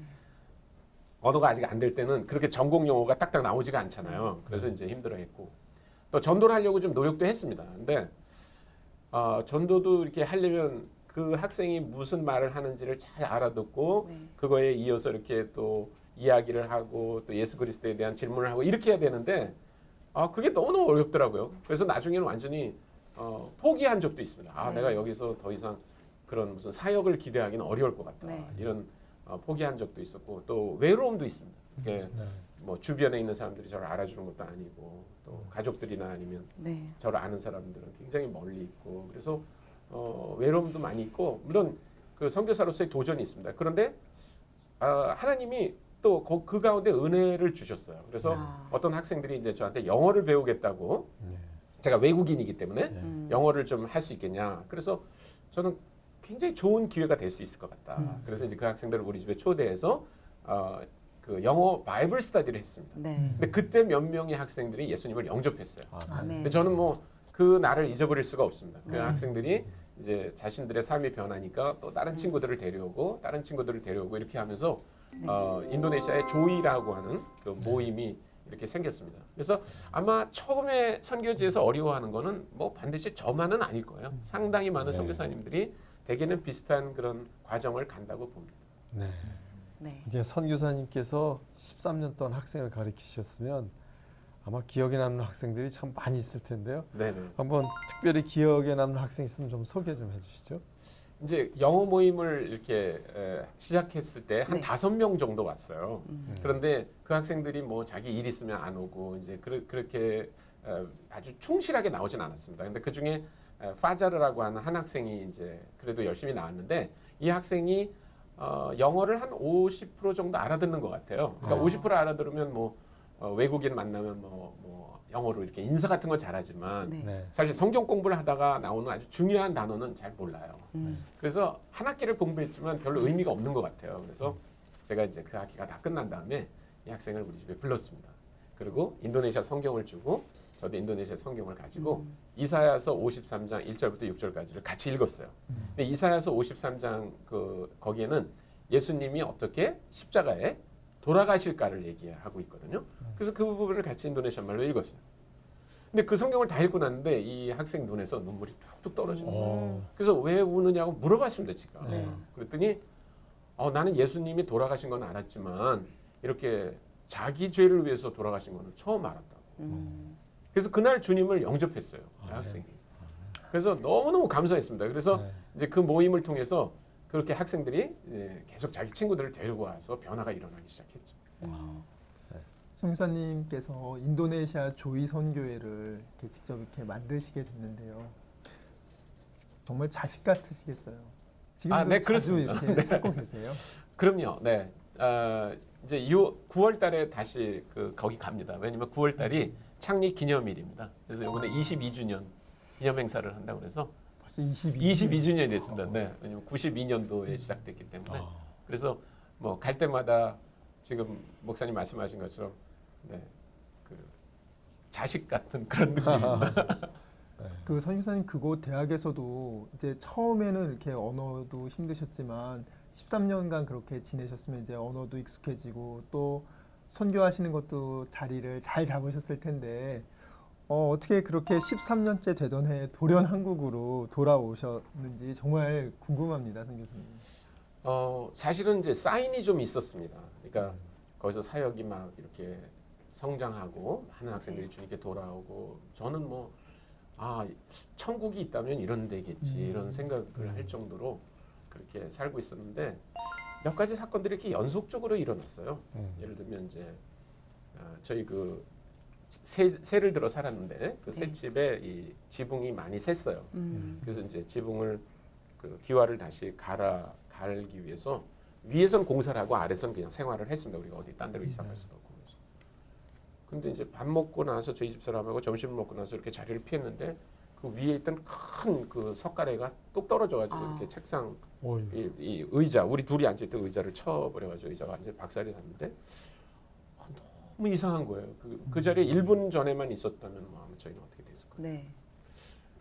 언어가 아직 안 될 때는 그렇게 전공 용어가 딱딱 나오지가 않잖아요. 그래서 이제 힘들어했고 또 전도를 하려고 좀 노력도 했습니다. 근데 전도도 이렇게 하려면 그 학생이 무슨 말을 하는지를 잘 알아듣고 네. 그거에 이어서 이렇게 또 이야기를 하고 또 예수 그리스도에 대한 질문을 하고 이렇게 해야 되는데 그게 너무너무 어렵더라고요. 그래서 나중에는 완전히 포기한 적도 있습니다. 네. 내가 여기서 더 이상 그런 무슨 사역을 기대하기는 어려울 것 같다. 네. 이런 포기한 적도 있었고 또 외로움도 있습니다. 이게 네. 뭐 주변에 있는 사람들이 저를 알아주는 것도 아니고 또 가족들이나 아니면 네. 저를 아는 사람들은 굉장히 멀리 있고 그래서 외로움도 많이 있고 물론 그 선교사로서의 도전이 있습니다. 그런데 하나님이 또 그 가운데 은혜를 주셨어요. 그래서 어떤 학생들이 이제 저한테 영어를 배우겠다고 네. 제가 외국인이기 때문에 음. 영어를 좀 할 수 있겠냐. 그래서 저는 굉장히 좋은 기회가 될 수 있을 것 같다. 그래서 이제 그 학생들을 우리 집에 초대해서 그 영어 바이블 스터디를 했습니다. 네. 근데 그때 몇 명의 학생들이 예수님을 영접했어요. 아멘. 근데 저는 뭐 그 날을 잊어버릴 수가 없습니다. 그 네. 학생들이 이제 자신들의 삶이 변하니까 또 다른 친구들을 데려오고 다른 친구들을 데려오고 이렇게 하면서 인도네시아의 조이라고 하는 그 모임이 이렇게 생겼습니다. 그래서 아마 처음에 선교지에서 어려워하는 거는 뭐 반드시 저만은 아닐 거예요. 상당히 많은 네. 선교사님들이 대개는 비슷한 그런 과정을 간다고 봅니다. 네. 네. 이게 선교사님께서 13년 동안 학생을 가르치셨으면 아마 기억에 남는 학생들이 참 많이 있을 텐데요. 네네. 한번 특별히 기억에 남는 학생 있으면 좀 소개 좀 해주시죠. 이제 영어 모임을 이렇게 시작했을 때 한 네. 5명 정도 왔어요. 그런데 그 학생들이 뭐 자기 일 있으면 안 오고 이제 그렇게 아주 충실하게 나오진 않았습니다. 근데 그 중에 파자르라고 하는 한 학생이 이제 그래도 열심히 나왔는데 이 학생이 영어를 한 50% 정도 알아듣는 것 같아요. 그러니까 50% 알아들으면 뭐 외국인 만나면 뭐 영어로 이렇게 인사 같은 건 잘하지만 네. 네. 사실 성경 공부를 하다가 나오는 아주 중요한 단어는 잘 몰라요. 그래서 한 학기를 공부했지만 별로 의미가 없는 것 같아요. 그래서 제가 이제 그 학기가 다 끝난 다음에 이 학생을 우리 집에 불렀습니다. 그리고 인도네시아 성경을 주고 저도 인도네시아 성경을 가지고 이사야서 53장 1절부터 6절까지를 같이 읽었어요. 근데 이사야서 53장 거기에는 예수님이 어떻게 십자가에 돌아가실까를 얘기하고 있거든요. 그래서 그 부분을 같이 인도네시아 말로 읽었어요. 근데 그 성경을 다 읽고 났는데 이 학생 눈에서 눈물이 툭툭 떨어져요. 그래서 왜 우느냐고 물어봤습니다, 제가. 네. 그랬더니 나는 예수님이 돌아가신 건 알았지만 이렇게 자기 죄를 위해서 돌아가신 거는 처음 알았다고. 그래서 그날 주님을 영접했어요, 그 학생이. 그래서 너무너무 감사했습니다. 그래서 네. 이제 그 모임을 통해서 그렇게 학생들이 계속 자기 친구들을 데리고 와서 변화가 일어나기 시작했죠. 선교사님께서 인도네시아 조이 선교회를 이렇게 직접 이렇게 만드시게 됐는데요. 정말 자식 같으시겠어요. 지금도 네, 자주 그렇습니다. 이렇게 찾고 계세요. 그럼요. 네. 이제 9월 달에 다시 거기 갑니다. 왜냐면 9월 달이 창립 기념일입니다. 그래서 이번에 22주년 기념 행사를 한다고 그래서 벌써 22주년. 22주년이 됐습니다. 네. 왜냐면 92년도에 시작됐기 때문에. 그래서 뭐 갈 때마다 지금 목사님 말씀하신 것처럼 그 자식 같은 그런 느낌입니다. 그 선교사님 그곳 대학에서도 이제 처음에는 이렇게 언어도 힘드셨지만 13년간 그렇게 지내셨으면 이제 언어도 익숙해지고 또 선교하시는 것도 자리를 잘 잡으셨을 텐데 어떻게 그렇게 13년째 되던 해 돌연 한국으로 돌아오셨는지 정말 궁금합니다, 선교사님. 사실은 이제 사인이 좀 있었습니다. 그러니까 거기서 사역이 막 이렇게 성장하고 많은 학생들이 주님께 돌아오고 저는 뭐 천국이 있다면 이런 데겠지 이런 생각을 할 정도로 그렇게 살고 있었는데 몇 가지 사건들이 이렇게 연속적으로 일어났어요. 예를 들면 이제 저희 그 새를 들어 살았는데 그 네. 새집에 이 지붕이 많이 샜어요. 그래서 이제 지붕을 그 기와를 다시 갈기 위해서 위에선 공사를 하고 아래선 그냥 생활을 했습니다. 우리가 어디 딴 데로 이사 갈 수도 없고 그래서. 근데 이제 밥 먹고 나서 저희 집 사람하고 점심을 먹고 나서 이렇게 자리를 피했는데 그 위에 있던 큰 그 석가래가 뚝 떨어져가지고 이렇게 책상 이 의자 우리 둘이 앉아있던 의자를 쳐버려가지고 의자가 완전 박살이 났는데 너무 이상한 거예요. 그 자리에 1분 전에만 있었다면 뭐 아마 저희는 어떻게 됐을 거예요. 네.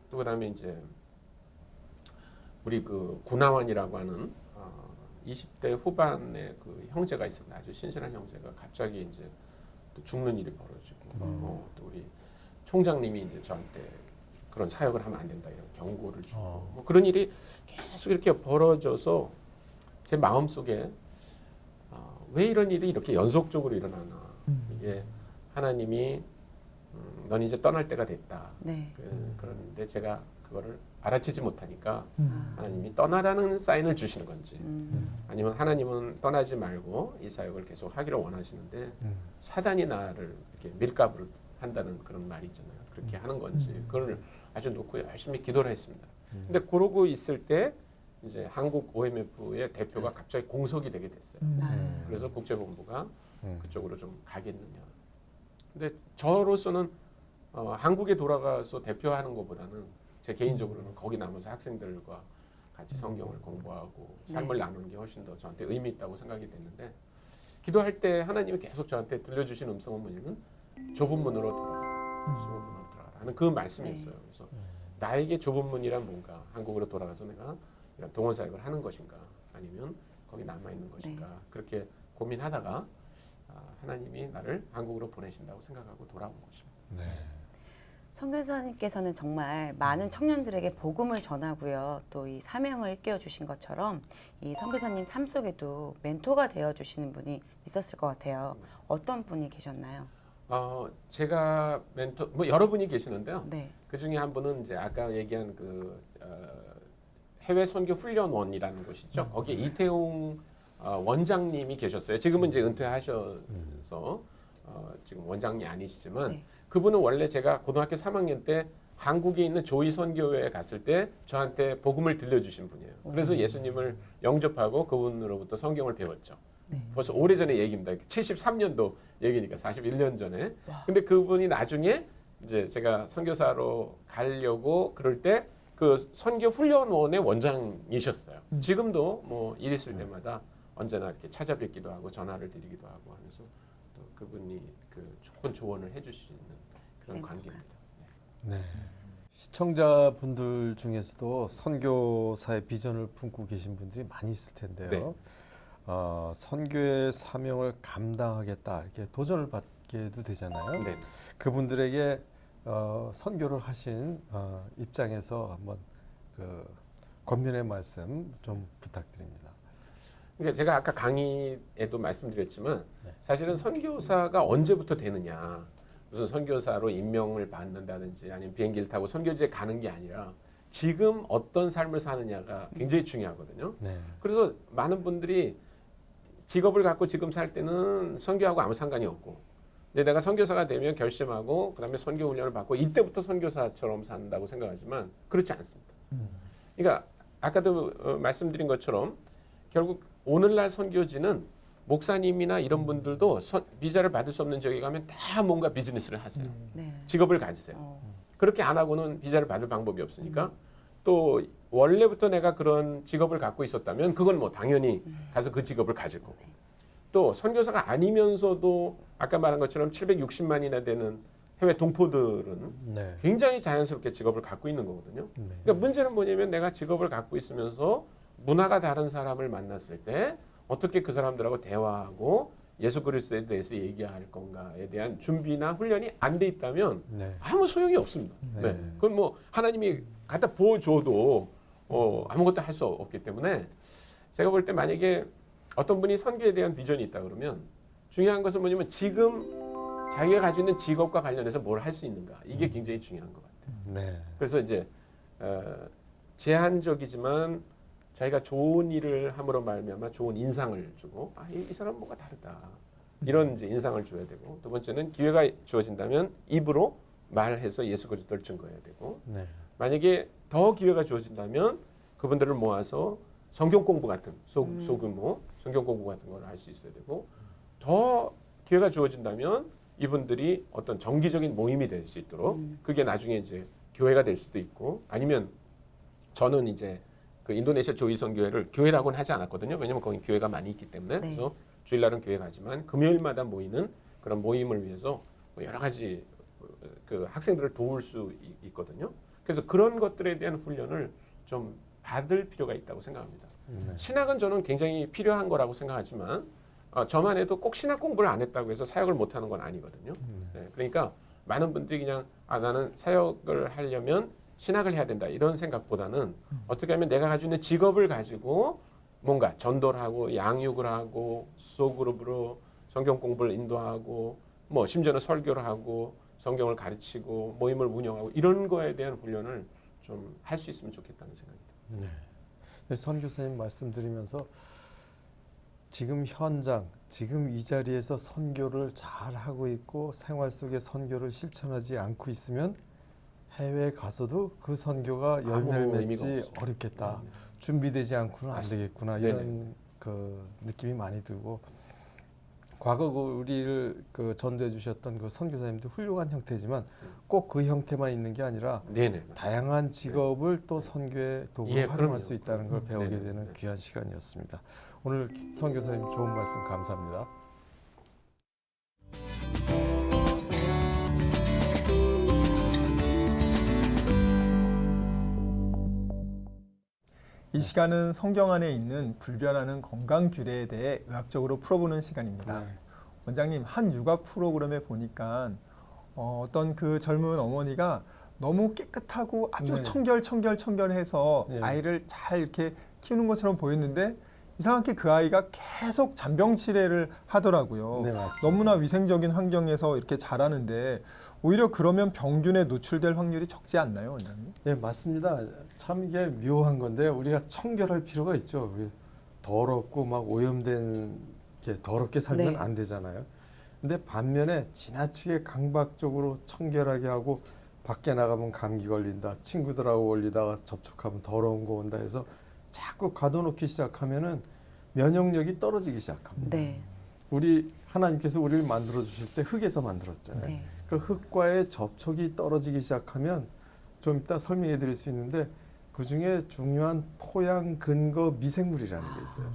또 그다음에 이제 우리 그 구나완이라고 하는 20대 후반의 그 형제가 있었는데 아주 신실한 형제가 갑자기 이제 또 죽는 일이 벌어지고 또 우리 총장님이 이제 저한테 그런 사역을 하면 안 된다 이런 경고를 주고 뭐 그런 일이 계속 이렇게 벌어져서 제 마음 속에 왜 이런 일이 이렇게 연속적으로 일어나나 이게 하나님이 넌 이제 떠날 때가 됐다. 네. 그런데 제가 그거를 알아채지 못하니까 하나님이 떠나라는 사인을 주시는 건지 아니면 하나님은 떠나지 말고 이 사역을 계속 하기를 원하시는데 사단이 나를 이렇게 밀가부를 한다는 그런 말이 있잖아요. 그렇게 하는 건지 그걸 아주 놓고 열심히 기도를 했습니다. 근데 그러고 있을 때 이제 한국 OMF의 대표가 갑자기 공석이 되게 됐어요. 그래서 국제본부가 그쪽으로 좀 가겠느냐. 근데 저로서는 한국에 돌아가서 대표하는 것보다는 제 개인적으로는 거기 남아서 학생들과 같이 성경을 공부하고 삶을 나누는 게 훨씬 더 저한테 의미 있다고 생각이 됐는데 기도할 때 하나님이 계속 저한테 들려주신 음성은 뭐냐면 좁은 문으로 돌아가라. 좁은 문으로 돌아가라 하는 그 말씀이었어요. 그래서 나에게 좁은 문이란 뭔가 한국으로 돌아가서 내가 이런 동원 사역을 하는 것인가 아니면 거기 남아있는 것인가 그렇게 고민하다가 하나님이 나를 한국으로 보내신다고 생각하고 돌아온 것입니다. 네. 선교사님께서는 정말 많은 청년들에게 복음을 전하고요. 또 이 사명을 일깨워 주신 것처럼 이 선교사님 삶 속에도 멘토가 되어 주시는 분이 있었을 것 같아요. 어떤 분이 계셨나요? 제가 멘토 뭐 여러 분이 계시는데요. 네. 그 중에 한 분은 이제 아까 얘기한 해외 선교 훈련원이라는 곳이죠. 거기에 이태용 원장님이 계셨어요. 지금은 이제 은퇴하셔서 지금 원장이 아니시지만 네. 그분은 원래 제가 고등학교 3학년 때 한국에 있는 조이 선교회에 갔을 때 저한테 복음을 들려주신 분이에요. 그래서 예수님을 영접하고 그분으로부터 성경을 배웠죠. 네. 벌써 오래전의 얘기입니다. 73년도 얘기니까 41년 전에. 근데 그분이 나중에 이제 제가 선교사로 가려고 그럴 때 그 선교 훈련원의 원장이셨어요. 지금도 뭐 일 있을 때마다 언제나 이렇게 찾아뵙기도 하고 전화를 드리기도 하고 하면서 또 그분이 그 좋은 조언을 해주시는 그런 관계입니다. 네. 시청자분들 중에서도 선교사의 비전을 품고 계신 분들이 많이 있을 텐데요. 네. 선교의 사명을 감당하겠다 이렇게 도전을 받게도 되잖아요. 네. 그분들에게 선교를 하신 입장에서 한번 그 권면의 말씀 좀 부탁드립니다. 그러니까 제가 아까 강의에도 말씀드렸지만 네. 사실은 선교사가 언제부터 되느냐 무슨 선교사로 임명을 받는다든지 아니면 비행기를 타고 선교지에 가는 게 아니라 지금 어떤 삶을 사느냐가 굉장히 중요하거든요. 네. 그래서 많은 분들이 직업을 갖고 지금 살 때는 선교하고 아무 상관이 없고 근데 내가 선교사가 되면 결심하고 그다음에 선교 훈련을 받고 이때부터 선교사처럼 산다고 생각하지만 그렇지 않습니다. 그러니까 아까도 말씀드린 것처럼 결국 오늘날 선교지는 목사님이나 이런 분들도 비자를 받을 수 없는 지역에 가면 다 뭔가 비즈니스를 하세요. 네. 직업을 가지세요. 어. 그렇게 안 하고는 비자를 받을 방법이 없으니까 또 원래부터 내가 그런 직업을 갖고 있었다면 그건 뭐 당연히 가서 그 직업을 가질 거고 또 선교사가 아니면서도 아까 말한 것처럼 760만이나 되는 해외 동포들은 네. 굉장히 자연스럽게 직업을 갖고 있는 거거든요. 네. 그러니까 문제는 뭐냐면 내가 직업을 갖고 있으면서 문화가 다른 사람을 만났을 때 어떻게 그 사람들하고 대화하고 예수 그리스도에 대해서 얘기할 건가에 대한 준비나 훈련이 안 돼 있다면 네. 아무 소용이 없습니다. 네. 네. 그건 뭐 하나님이 갖다 보여줘도 아무것도 할 수 없기 때문에 제가 볼 때 만약에 어떤 분이 선교에 대한 비전이 있다 그러면 중요한 것은 뭐냐면 지금 자기가 가지고 있는 직업과 관련해서 뭘 할 수 있는가 이게 굉장히 중요한 것 같아요. 네. 그래서 이제 제한적이지만 자기가 좋은 일을 함으로 말미암아 좋은 인상을 주고 이 사람 뭔가 다르다 이런 이제 인상을 줘야 되고 두 번째는 기회가 주어진다면 입으로 말해서 예수 그리스도를 증거해야 되고 네. 만약에 더 기회가 주어진다면 그분들을 모아서 성경 공부 같은 소규모 성경 공부 같은 걸 할 수 있어야 되고 더 기회가 주어진다면 이분들이 어떤 정기적인 모임이 될 수 있도록 그게 나중에 이제 교회가 될 수도 있고 아니면 저는 이제 그 인도네시아 조이선교회를 교회라고는 하지 않았거든요. 왜냐하면 거기 교회가 많이 있기 때문에 네. 그래서 주일날은 교회 가지만 금요일마다 모이는 그런 모임을 위해서 뭐 여러 가지 그 학생들을 도울 수 있거든요. 그래서 그런 것들에 대한 훈련을 좀 받을 필요가 있다고 생각합니다. 네. 신학은 저는 굉장히 필요한 거라고 생각하지만 저만 해도 꼭 신학 공부를 안 했다고 해서 사역을 못하는 건 아니거든요. 네, 그러니까 많은 분들이 그냥 나는 사역을 하려면 신학을 해야 된다 이런 생각보다는 어떻게 하면 내가 가지고 있는 직업을 가지고 뭔가 전도를 하고 양육을 하고 소그룹으로 성경 공부를 인도하고 뭐 심지어는 설교를 하고 성경을 가르치고 모임을 운영하고 이런 거에 대한 훈련을 좀 할 수 있으면 좋겠다는 생각입니다. 네. 선교사님 말씀드리면서 지금 현장, 지금 이 자리에서 선교를 잘 하고 있고 생활 속에 선교를 실천하지 않고 있으면 해외에 가서도 그 선교가 열매를 아무 의미가 맺지 없습니다. 어렵겠다. 준비되지 않고는 안 맞습니다. 되겠구나 네네. 이런 그 느낌이 많이 들고 과거 그 우리를 그 전도해 주셨던 그 선교사님도 훌륭한 형태지만 꼭 그 형태만 있는 게 아니라 네네. 다양한 직업을 또 선교의 도구로 예, 활용할 그럼요. 수 있다는 걸 배우게 네네. 되는 네. 귀한 시간이었습니다. 오늘 선교사님 좋은 말씀 감사합니다. 이 시간은 성경 안에 있는 불변하는 건강 규례에 대해 의학적으로 풀어보는 시간입니다. 네. 원장님, 한 육아 프로그램에 보니까 어떤 그 젊은 어머니가 너무 깨끗하고 아주 네. 청결해서 네. 아이를 잘 이렇게 키우는 것처럼 보였는데 이상하게 그 아이가 계속 잔병 치레를 하더라고요. 네, 맞습니다. 너무나 위생적인 환경에서 이렇게 자라는데 오히려 그러면 병균에 노출될 확률이 적지 않나요, 원장님? 네, 맞습니다. 참 이게 묘한 건데 우리가 청결할 필요가 있죠. 우리 더럽고 막 오염된 게 더럽게 살면 네. 안 되잖아요. 근데 반면에 지나치게 강박적으로 청결하게 하고 밖에 나가면 감기 걸린다. 친구들하고 어울리다가 접촉하면 더러운 거 온다 해서 자꾸 가둬놓기 시작하면은 면역력이 떨어지기 시작합니다. 네. 우리 하나님께서 우리를 만들어 주실 때 흙에서 만들었잖아요. 네. 그 흙과의 접촉이 떨어지기 시작하면 좀 이따 설명해 드릴 수 있는데 그 중에 중요한 토양 근거 미생물이라는 게 있어요.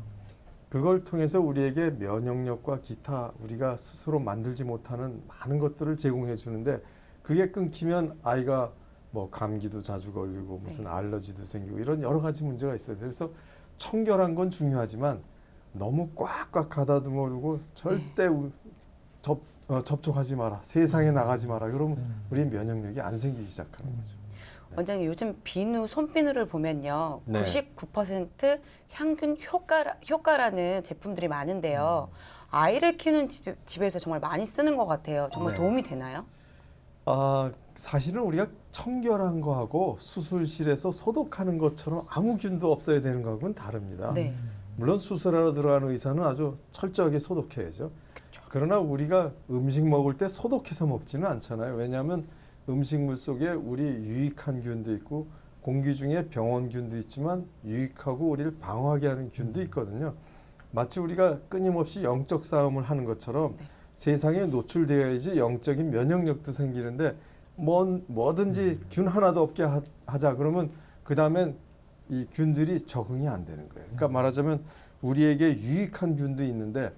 그걸 통해서 우리에게 면역력과 기타 우리가 스스로 만들지 못하는 많은 것들을 제공해 주는데 그게 끊기면 아이가 뭐 감기도 자주 걸리고 무슨 네. 알러지도 생기고 이런 여러 가지 문제가 있어요. 그래서 청결한 건 중요하지만 너무 꽉꽉 가다듬어두고 절대 접촉하지 마라. 세상에 나가지 마라. 그러면 우리 면역력이 안 생기기 시작하는 거죠. 원장님 요즘 비누, 손비누를 보면요. 네. 99% 향균 효과라는 제품들이 많은데요. 아이를 키우는 집에서 정말 많이 쓰는 것 같아요. 정말 네. 도움이 되나요? 사실은 우리가 청결한 거하고 수술실에서 소독하는 것처럼 아무 균도 없어야 되는 거하고는 다릅니다. 네. 물론 수술하러 들어가는 의사는 아주 철저하게 소독해야죠. 그러나 우리가 음식 먹을 때 소독해서 먹지는 않잖아요. 왜냐하면 음식물 속에 우리 유익한 균도 있고 공기 중에 병원균도 있지만 유익하고 우리를 방어하게 하는 균도 있거든요. 마치 우리가 끊임없이 영적 싸움을 하는 것처럼 네. 세상에 노출되어야지 영적인 면역력도 생기는데 뭐든지 균 하나도 없게 하자 그러면 그 다음엔 이 균들이 적응이 안 되는 거예요. 그러니까 말하자면 우리에게 유익한 균도 있는데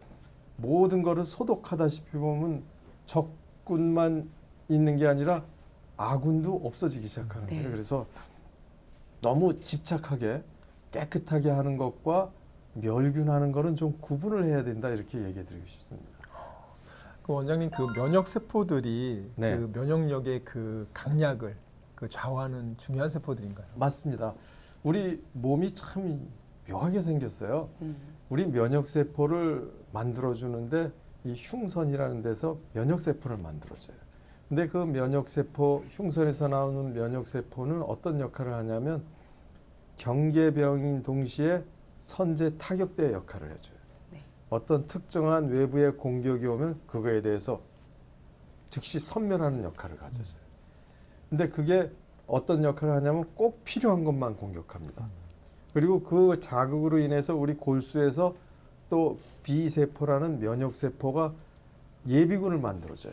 모든 거를 소독하다시피 보면 적군만 있는 게 아니라 아군도 없어지기 시작하는 거예요. 네. 그래서 너무 집착하게 깨끗하게 하는 것과 멸균하는 거는 좀 구분을 해야 된다 이렇게 얘기해 드리고 싶습니다. 그 원장님 그 면역 세포들이 네. 그 면역력의 그 강약을 그 좌우하는 중요한 세포들인가요? 맞습니다. 우리 몸이 참 묘하게 생겼어요. 음. 우리 면역 세포를 만들어 주는데 이 흉선이라는 데서 면역 세포를 만들어줘요. 근데 그 면역 세포, 흉선에서 나오는 면역 세포는 어떤 역할을 하냐면 경계병인 동시에 선제 타격대 역할을 해줘요. 네. 어떤 특정한 외부의 공격이 오면 그거에 대해서 즉시 선멸하는 역할을 가져줘요. 근데 그게 어떤 역할을 하냐면 꼭 필요한 것만 공격합니다. 그리고 그 자극으로 인해서 우리 골수에서 또 B세포라는 면역세포가 예비군을 만들어줘요.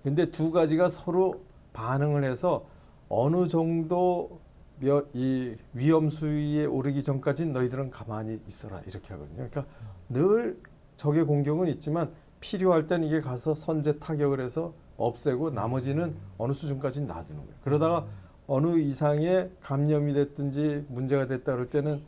근데 두 가지가 서로 반응을 해서 어느 정도 이 위험 수위에 오르기 전까지는 너희들은 가만히 있어라 이렇게 하거든요. 그러니까 늘 적의 공격은 있지만 필요할 땐 이게 가서 선제 타격을 해서 없애고 나머지는 어느 수준까지는 놔두는 거예요. 그러다가 어느 이상의 감염이 됐든지 문제가 됐다 그럴 때는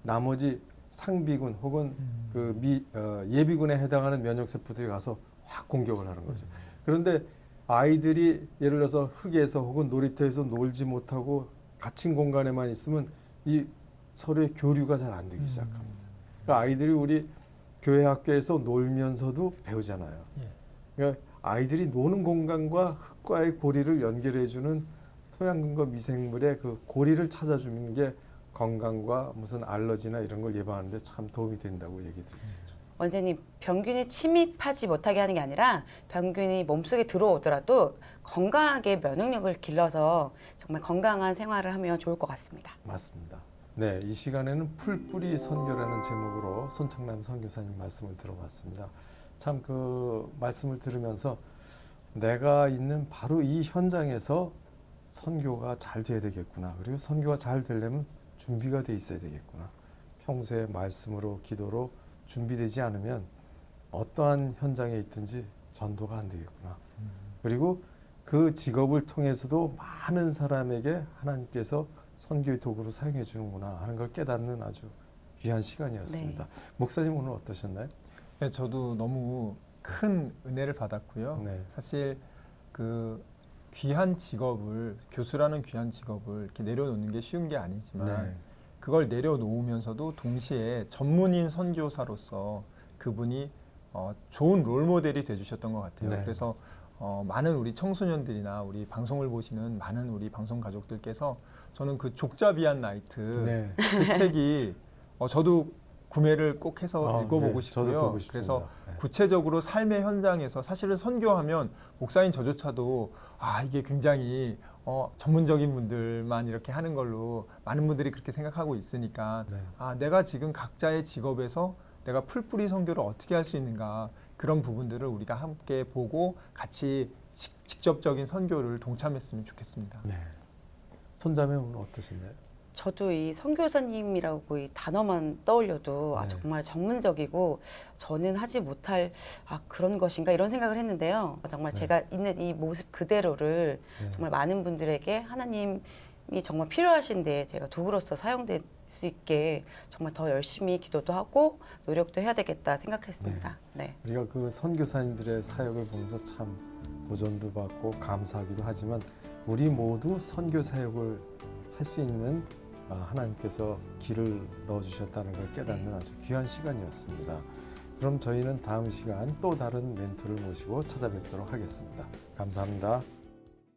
나머지 상비군 혹은 그 예비군에 해당하는 면역세포들이 가서 확 공격을 하는 거죠. 그런데 아이들이 예를 들어서 흙에서 혹은 놀이터에서 놀지 못하고 갇힌 공간에만 있으면 이 서로의 교류가 잘 안 되기 시작합니다. 그러니까 아이들이 우리 교회 학교에서 놀면서도 배우잖아요. 그러니까 아이들이 노는 공간과 흙과의 고리를 연결해주는 토양근거 미생물의 그 고리를 찾아주는 게 건강과 무슨 알러지나 이런 걸 예방하는 데 참 도움이 된다고 얘기 드릴 수 있죠. 원장님, 병균이 침입하지 못하게 하는 게 아니라 병균이 몸속에 들어오더라도 건강하게 면역력을 길러서 정말 건강한 생활을 하면 좋을 것 같습니다. 맞습니다. 네, 이 시간에는 풀뿌리 선교라는 제목으로 손창남 선교사님 말씀을 들어봤습니다. 참 그 말씀을 들으면서 내가 있는 바로 이 현장에서 선교가 잘 돼야 되겠구나. 그리고 선교가 잘 되려면 준비가 돼 있어야 되겠구나. 평소에 말씀으로 기도로 준비되지 않으면 어떠한 현장에 있든지 전도가 안 되겠구나. 그리고 그 직업을 통해서도 많은 사람에게 하나님께서 선교의 도구로 사용해 주는구나 하는 걸 깨닫는 아주 귀한 시간이었습니다. 네. 목사님 오늘 어떠셨나요? 네, 저도 너무 큰 은혜를 받았고요. 네. 사실 그 귀한 직업을, 교수라는 귀한 직업을 이렇게 내려놓는 게 쉬운 게 아니지만 네. 그걸 내려놓으면서도 동시에 전문인 선교사로서 그분이 좋은 롤모델이 돼주셨던 것 같아요. 네. 그래서 많은 우리 청소년들이나 우리 방송을 보시는 많은 우리 방송 가족들께서 저는 그 족자비한 나이트 네. 그 책이 저도 구매를 꼭 해서 읽어보고 네, 저도 싶고요. 보고 싶습니다. 그래서 네. 구체적으로 삶의 현장에서 사실은 선교하면 목사님 저조차도 이게 굉장히 전문적인 분들만 이렇게 하는 걸로 많은 분들이 그렇게 생각하고 있으니까 네. 내가 지금 각자의 직업에서 내가 풀뿌리 선교를 어떻게 할 수 있는가 그런 부분들을 우리가 함께 보고 같이 직접적인 선교를 동참했으면 좋겠습니다. 네. 손자매 오늘 어떠셨나요? 저도 이 선교사님이라고 이 단어만 떠올려도 네. 정말 전문적이고 저는 하지 못할 그런 것인가 이런 생각을 했는데요. 정말 네. 제가 있는 이 모습 그대로를 네. 정말 많은 분들에게 하나님이 정말 필요하신데 제가 도구로서 사용될 수 있게 정말 더 열심히 기도도 하고 노력도 해야 되겠다 생각했습니다. 네. 우리가 그 선교사님들의 사역을 보면서 참 도전도 받고 감사하기도 하지만 우리 모두 선교 사역을 할 수 있는 하나님께서 길을 넣어주셨다는 걸 깨닫는 아주 귀한 시간이었습니다. 그럼 저희는 다음 시간 또 다른 멘토를 모시고 찾아뵙도록 하겠습니다. 감사합니다.